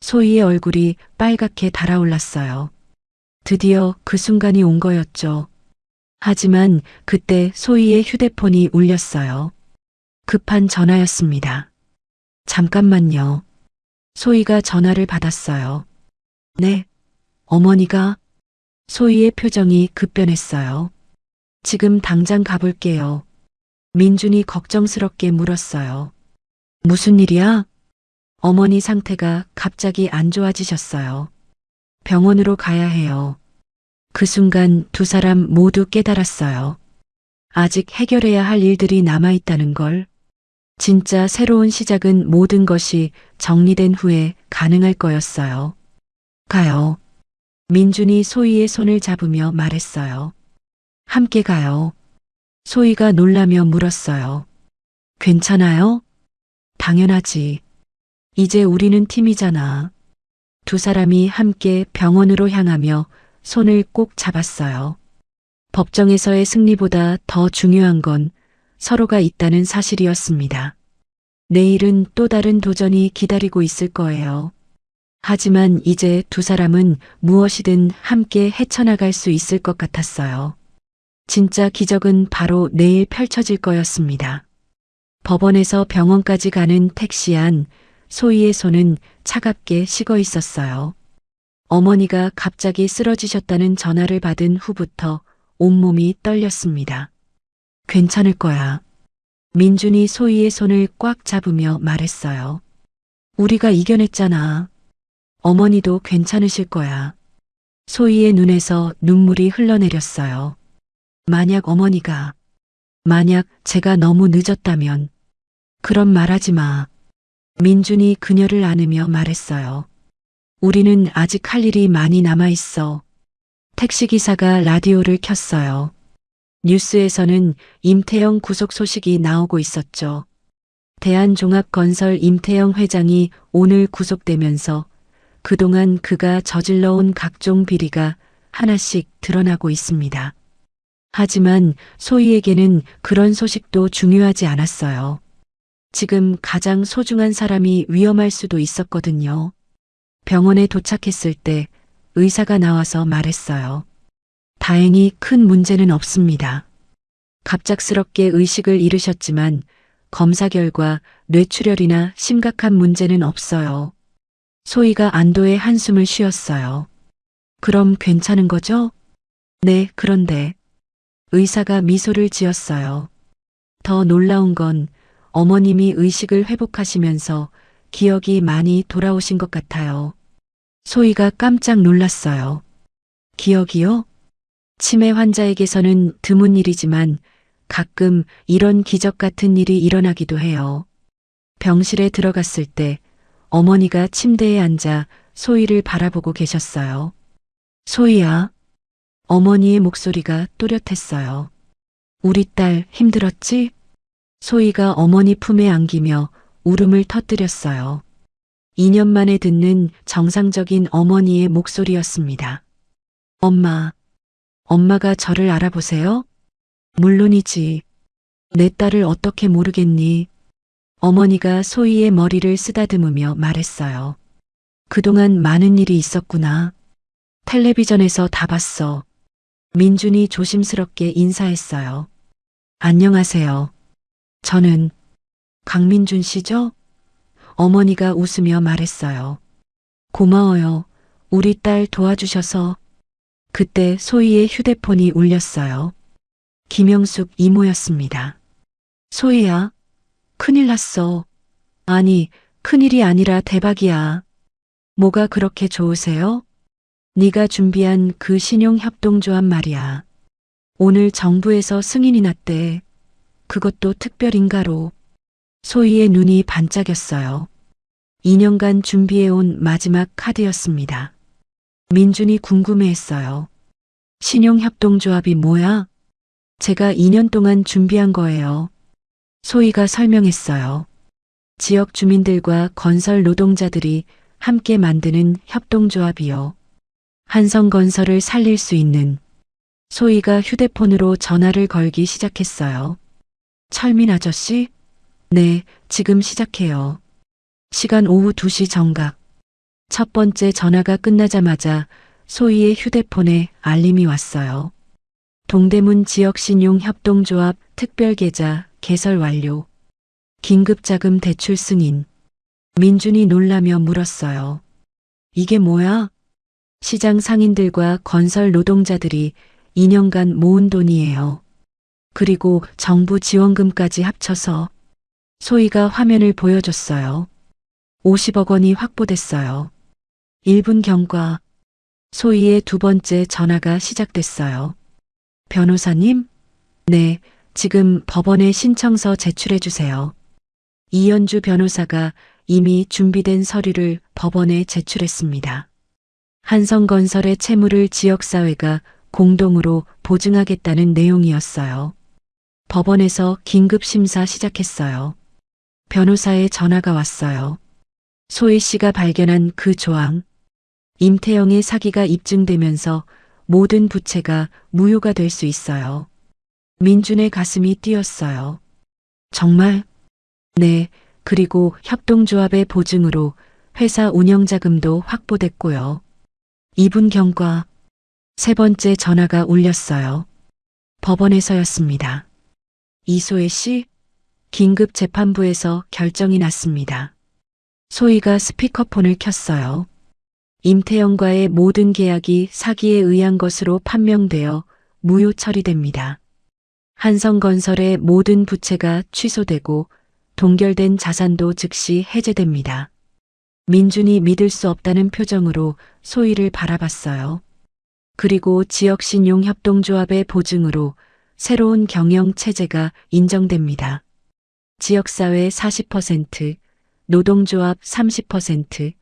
S2: 소희의 얼굴이 빨갛게 달아올랐어요. 드디어 그 순간이 온 거였죠. 하지만 그때 소희의 휴대폰이 울렸어요. 급한 전화였습니다. 잠깐만요. 소희가 전화를 받았어요. 네. 어머니가? 소희의 표정이 급변했어요. 지금 당장 가볼게요. 민준이 걱정스럽게 물었어요. 무슨 일이야? 어머니 상태가 갑자기 안 좋아지셨어요. 병원으로 가야 해요. 그 순간 두 사람 모두 깨달았어요. 아직 해결해야 할 일들이 남아있다는 걸. 진짜 새로운 시작은 모든 것이 정리된 후에 가능할 거였어요. 가요. 민준이 소희의 손을 잡으며 말했어요. 함께 가요. 소희가 놀라며 물었어요. 괜찮아요? 당연하지. 이제 우리는 팀이잖아. 두 사람이 함께 병원으로 향하며 손을 꼭 잡았어요. 법정에서의 승리보다 더 중요한 건 서로가 있다는 사실이었습니다. 내일은 또 다른 도전이 기다리고 있을 거예요. 하지만 이제 두 사람은 무엇이든 함께 헤쳐나갈 수 있을 것 같았어요. 진짜 기적은 바로 내일 펼쳐질 거였습니다. 법원에서 병원까지 가는 택시 안 소희의 손은 차갑게 식어 있었어요. 어머니가 갑자기 쓰러지셨다는 전화를 받은 후부터 온몸이 떨렸습니다. 괜찮을 거야. 민준이 소희의 손을 꽉 잡으며 말했어요. 우리가 이겨냈잖아. 어머니도 괜찮으실 거야. 소희의 눈에서 눈물이 흘러내렸어요. 만약 제가 너무 늦었다면. 그런 말하지 마. 민준이 그녀를 안으며 말했어요. 우리는 아직 할 일이 많이 남아있어. 택시기사가 라디오를 켰어요. 뉴스에서는 임태영 구속 소식이 나오고 있었죠. 대한종합건설 임태영 회장이 오늘 구속되면서 그동안 그가 저질러온 각종 비리가 하나씩 드러나고 있습니다. 하지만 소희에게는 그런 소식도 중요하지 않았어요. 지금 가장 소중한 사람이 위험할 수도 있었거든요. 병원에 도착했을 때 의사가 나와서 말했어요. 다행히 큰 문제는 없습니다. 갑작스럽게 의식을 잃으셨지만 검사 결과 뇌출혈이나 심각한 문제는 없어요. 소희가 안도의 한숨을 쉬었어요. 그럼 괜찮은 거죠? 네, 그런데 의사가 미소를 지었어요. 더 놀라운 건 어머님이 의식을 회복하시면서 기억이 많이 돌아오신 것 같아요. 소희가 깜짝 놀랐어요. 기억이요? 치매 환자에게서는 드문 일이지만 가끔 이런 기적 같은 일이 일어나기도 해요. 병실에 들어갔을 때 어머니가 침대에 앉아 소희를 바라보고 계셨어요. 소희야. 어머니의 목소리가 또렷했어요. 우리 딸 힘들었지? 소희가 어머니 품에 안기며 울음을 터뜨렸어요. 2년 만에 듣는 정상적인 어머니의 목소리였습니다. 엄마가 저를 알아보세요? 물론이지. 내 딸을 어떻게 모르겠니? 어머니가 소희의 머리를 쓰다듬으며 말했어요. 그동안 많은 일이 있었구나. 텔레비전에서 다 봤어. 민준이 조심스럽게 인사했어요. 안녕하세요. 저는 강민준 씨죠? 어머니가 웃으며 말했어요. 고마워요. 우리 딸 도와주셔서. 그때 소희의 휴대폰이 울렸어요. 김영숙 이모였습니다. 소희야, 큰일 났어. 아니, 큰일이 아니라 대박이야. 뭐가 그렇게 좋으세요? 네가 준비한 그 신용협동조합 말이야. 오늘 정부에서 승인이 났대. 그것도 특별인가로. 소희의 눈이 반짝였어요. 2년간 준비해온 마지막 카드였습니다. 민준이 궁금해했어요. 신용협동조합이 뭐야? 제가 2년 동안 준비한 거예요. 소희가 설명했어요. 지역 주민들과 건설 노동자들이 함께 만드는 협동조합이요. 한성건설을 살릴 수 있는. 소희가 휴대폰으로 전화를 걸기 시작했어요. 철민 아저씨? 네, 지금 시작해요. 시간 오후 2시 정각. 첫 번째 전화가 끝나자마자 소희의 휴대폰에 알림이 왔어요. 동대문 지역신용협동조합 특별계좌 개설 완료. 긴급자금 대출 승인. 민준이 놀라며 물었어요. 이게 뭐야? 시장 상인들과 건설 노동자들이 2년간 모은 돈이에요. 그리고 정부 지원금까지 합쳐서. 소희가 화면을 보여줬어요. 50억 원이 확보됐어요. 1분 경과. 소희의 두 번째 전화가 시작됐어요. 변호사님? 네, 지금 법원에 신청서 제출해 주세요. 이연주 변호사가 이미 준비된 서류를 법원에 제출했습니다. 한성건설의 채무를 지역사회가 공동으로 보증하겠다는 내용이었어요. 법원에서 긴급심사 시작했어요. 변호사의 전화가 왔어요. 소희 씨가 발견한 그 조항. 임태영의 사기가 입증되면서 모든 부채가 무효가 될 수 있어요. 민준의 가슴이 뛰었어요. 정말? 네, 그리고 협동조합의 보증으로 회사 운영자금도 확보됐고요. 2분 경과. 세 번째 전화가 울렸어요. 법원에서였습니다. 이소혜 씨? 긴급 재판부에서 결정이 났습니다. 소희가 스피커폰을 켰어요. 임태영과의 모든 계약이 사기에 의한 것으로 판명되어 무효 처리됩니다. 한성건설의 모든 부채가 취소되고 동결된 자산도 즉시 해제됩니다. 민준이 믿을 수 없다는 표정으로 소희를 바라봤어요. 그리고 지역신용협동조합의 보증으로 새로운 경영체제가 인정됩니다. 지역사회 40%, 노동조합 30%,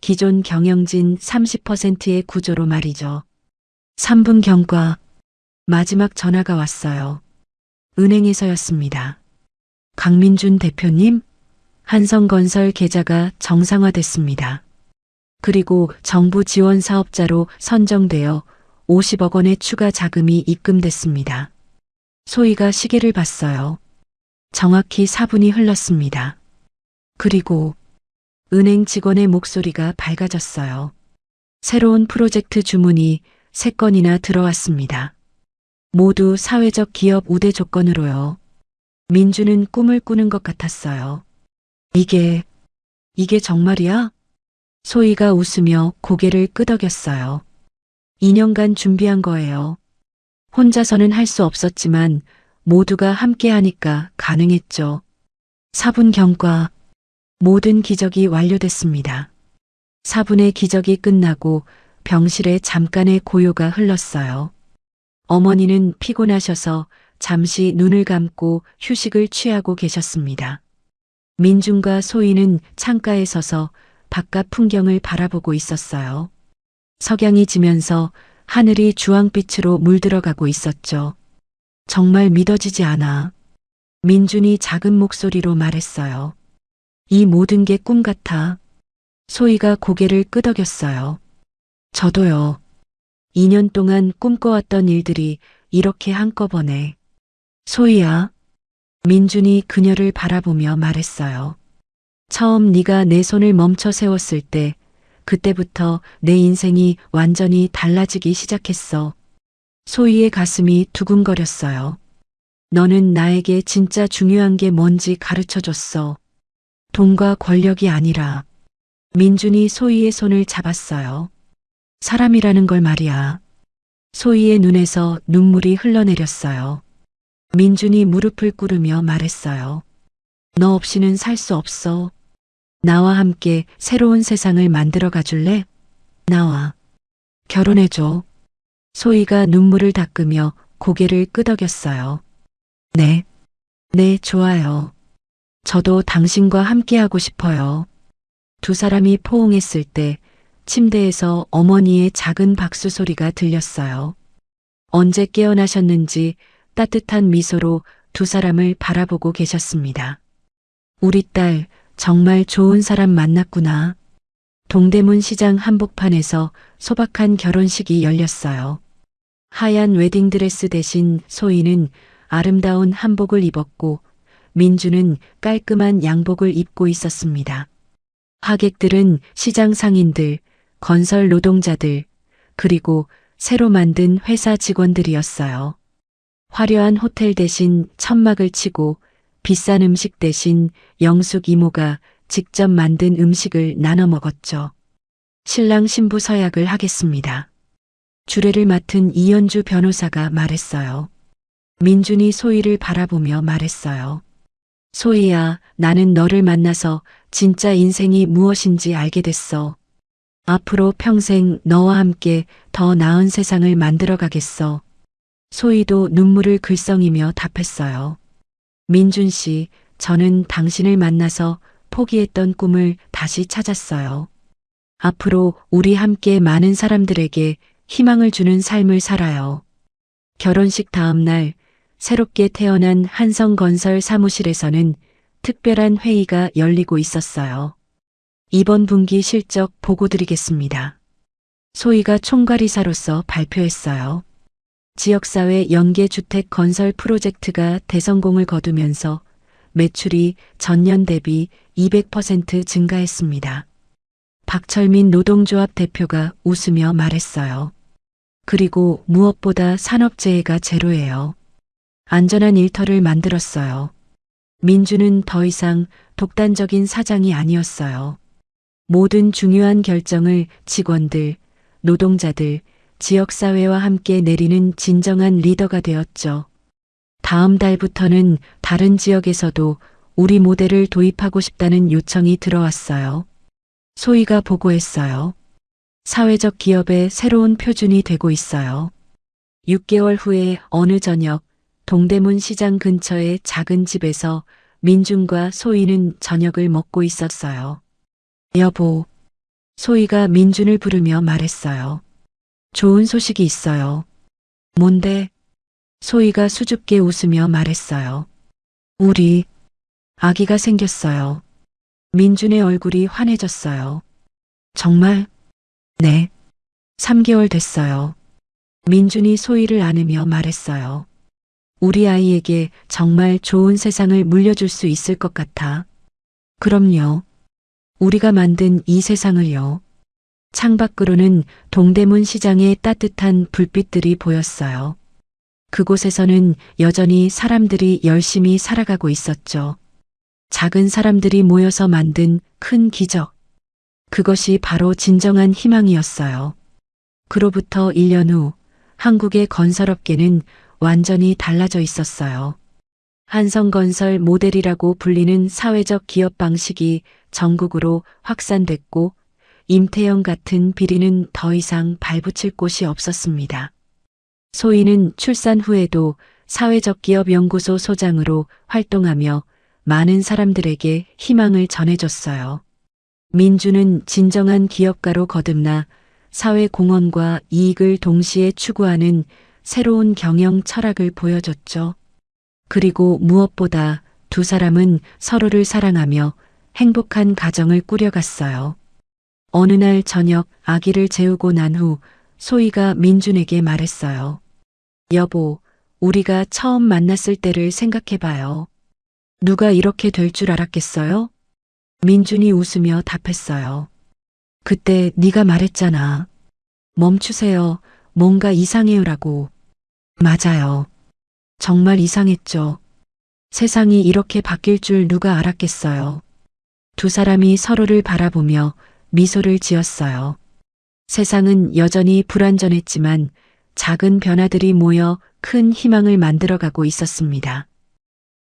S2: 기존 경영진 30%의 구조로 말이죠. 3분 경과. 마지막 전화가 왔어요. 은행에서였습니다. 강민준 대표님, 한성건설 계좌가 정상화됐습니다. 그리고 정부 지원 사업자로 선정되어 50억 원의 추가 자금이 입금됐습니다. 소희가 시계를 봤어요. 정확히 4분이 흘렀습니다. 그리고 은행 직원의 목소리가 밝아졌어요. 새로운 프로젝트 주문이 3건이나 들어왔습니다. 모두 사회적 기업 우대 조건으로요. 민주는 꿈을 꾸는 것 같았어요. 이게 정말이야? 소희가 웃으며 고개를 끄덕였어요. 2년간 준비한 거예요. 혼자서는 할 수 없었지만 모두가 함께 하니까 가능했죠. 4분 경과 모든 기적이 완료됐습니다. 4분의 기적이 끝나고 병실에 잠깐의 고요가 흘렀어요. 어머니는 피곤하셔서 잠시 눈을 감고 휴식을 취하고 계셨습니다. 민준과 소희는 창가에 서서 바깥 풍경을 바라보고 있었어요. 석양이 지면서 하늘이 주황빛으로 물들어가고 있었죠. 정말 믿어지지 않아. 민준이 작은 목소리로 말했어요. 이 모든 게 꿈 같아. 소희가 고개를 끄덕였어요. 저도요. 2년 동안 꿈꿔왔던 일들이 이렇게 한꺼번에. 소희야. 민준이 그녀를 바라보며 말했어요. 처음 네가 내 손을 멈춰 세웠을 때 그때부터 내 인생이 완전히 달라지기 시작했어. 소희의 가슴이 두근거렸어요. 너는 나에게 진짜 중요한 게 뭔지 가르쳐줬어. 돈과 권력이 아니라. 민준이 소희의 손을 잡았어요. 사람이라는 걸 말이야. 소희의 눈에서 눈물이 흘러내렸어요. 민준이 무릎을 꿇으며 말했어요. 너 없이는 살 수 없어. 나와 함께 새로운 세상을 만들어 가줄래? 나와. 결혼해줘. 소희가 눈물을 닦으며 고개를 끄덕였어요. 네. 네, 좋아요. 저도 당신과 함께하고 싶어요. 두 사람이 포옹했을 때 침대에서 어머니의 작은 박수 소리가 들렸어요. 언제 깨어나셨는지 따뜻한 미소로 두 사람을 바라보고 계셨습니다. 우리 딸 정말 좋은 사람 만났구나. 동대문 시장 한복판에서 소박한 결혼식이 열렸어요. 하얀 웨딩드레스 대신 소희는 아름다운 한복을 입었고 민주는 깔끔한 양복을 입고 있었습니다. 하객들은 시장 상인들, 건설 노동자들, 그리고 새로 만든 회사 직원들이었어요. 화려한 호텔 대신 천막을 치고 비싼 음식 대신 영숙 이모가 직접 만든 음식을 나눠 먹었죠. 신랑 신부 서약을 하겠습니다. 주례를 맡은 이연주 변호사가 말했어요. 민준이 소희를 바라보며 말했어요. 소희야, 나는 너를 만나서 진짜 인생이 무엇인지 알게 됐어. 앞으로 평생 너와 함께 더 나은 세상을 만들어 가겠어. 소희도 눈물을 글썽이며 답했어요. 민준 씨, 저는 당신을 만나서 포기했던 꿈을 다시 찾았어요. 앞으로 우리 함께 많은 사람들에게 희망을 주는 삶을 살아요. 결혼식 다음 날 새롭게 태어난 한성건설 사무실에서는 특별한 회의가 열리고 있었어요. 이번 분기 실적 보고 드리겠습니다. 소희가 총괄이사로서 발표했어요. 지역사회 연계주택 건설 프로젝트가 대성공을 거두면서 매출이 전년 대비 200% 증가했습니다. 박철민 노동조합 대표가 웃으며 말했어요. 그리고 무엇보다 산업재해가 제로예요. 안전한 일터를 만들었어요. 민주는 더 이상 독단적인 사장이 아니었어요. 모든 중요한 결정을 직원들, 노동자들, 지역사회와 함께 내리는 진정한 리더가 되었죠. 다음 달부터는 다른 지역에서도 우리 모델을 도입하고 싶다는 요청이 들어왔어요. 소희가 보고했어요. 사회적 기업의 새로운 표준이 되고 있어요. 6개월 후에 어느 저녁 동대문 시장 근처의 작은 집에서 민준과 소희는 저녁을 먹고 있었어요. 여보, 소희가 민준을 부르며 말했어요. 좋은 소식이 있어요. 뭔데? 소희가 수줍게 웃으며 말했어요. 우리 아기가 생겼어요. 민준의 얼굴이 환해졌어요. 정말? 네. 3개월 됐어요. 민준이 소희를 안으며 말했어요. 우리 아이에게 정말 좋은 세상을 물려줄 수 있을 것 같아. 그럼요. 우리가 만든 이 세상을요. 창밖으로는 동대문 시장의 따뜻한 불빛들이 보였어요. 그곳에서는 여전히 사람들이 열심히 살아가고 있었죠. 작은 사람들이 모여서 만든 큰 기적. 그것이 바로 진정한 희망이었어요. 그로부터 1년 후 한국의 건설업계는 완전히 달라져 있었어요. 한성건설 모델이라고 불리는 사회적 기업 방식이 전국으로 확산됐고 임태영 같은 비리는 더 이상 발붙일 곳이 없었습니다. 소희는 출산 후에도 사회적 기업 연구소 소장으로 활동하며 많은 사람들에게 희망을 전해줬어요. 민주는 진정한 기업가로 거듭나 사회 공헌과 이익을 동시에 추구하는 새로운 경영 철학을 보여줬죠. 그리고 무엇보다 두 사람은 서로를 사랑하며 행복한 가정을 꾸려갔어요. 어느 날 저녁 아기를 재우고 난 후 소희가 민준에게 말했어요. 여보, 우리가 처음 만났을 때를 생각해봐요. 누가 이렇게 될 줄 알았겠어요? 민준이 웃으며 답했어요. 그때 네가 말했잖아. 멈추세요. 뭔가 이상해요라고. 맞아요. 정말 이상했죠. 세상이 이렇게 바뀔 줄 누가 알았겠어요. 두 사람이 서로를 바라보며 미소를 지었어요. 세상은 여전히 불완전했지만 작은 변화들이 모여 큰 희망을 만들어가고 있었습니다.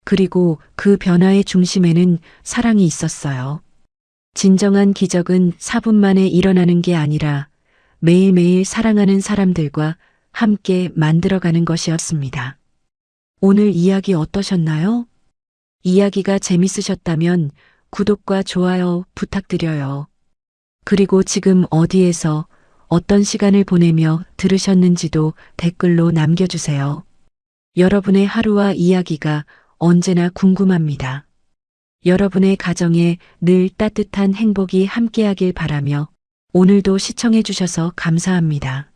S2: 그리고 그 변화의 중심에는 사랑이 있었어요. 진정한 기적은 4분 만에 일어나는 게 아니라 매일매일 사랑하는 사람들과 함께 만들어가는 것이었습니다. 오늘 이야기 어떠셨나요? 이야기가 재밌으셨다면 구독과 좋아요 부탁드려요. 그리고 지금 어디에서 어떤 시간을 보내며 들으셨는지도 댓글로 남겨주세요. 여러분의 하루와 이야기가 언제나 궁금합니다. 여러분의 가정에 늘 따뜻한 행복이 함께하길 바라며 오늘도 시청해 주셔서 감사합니다.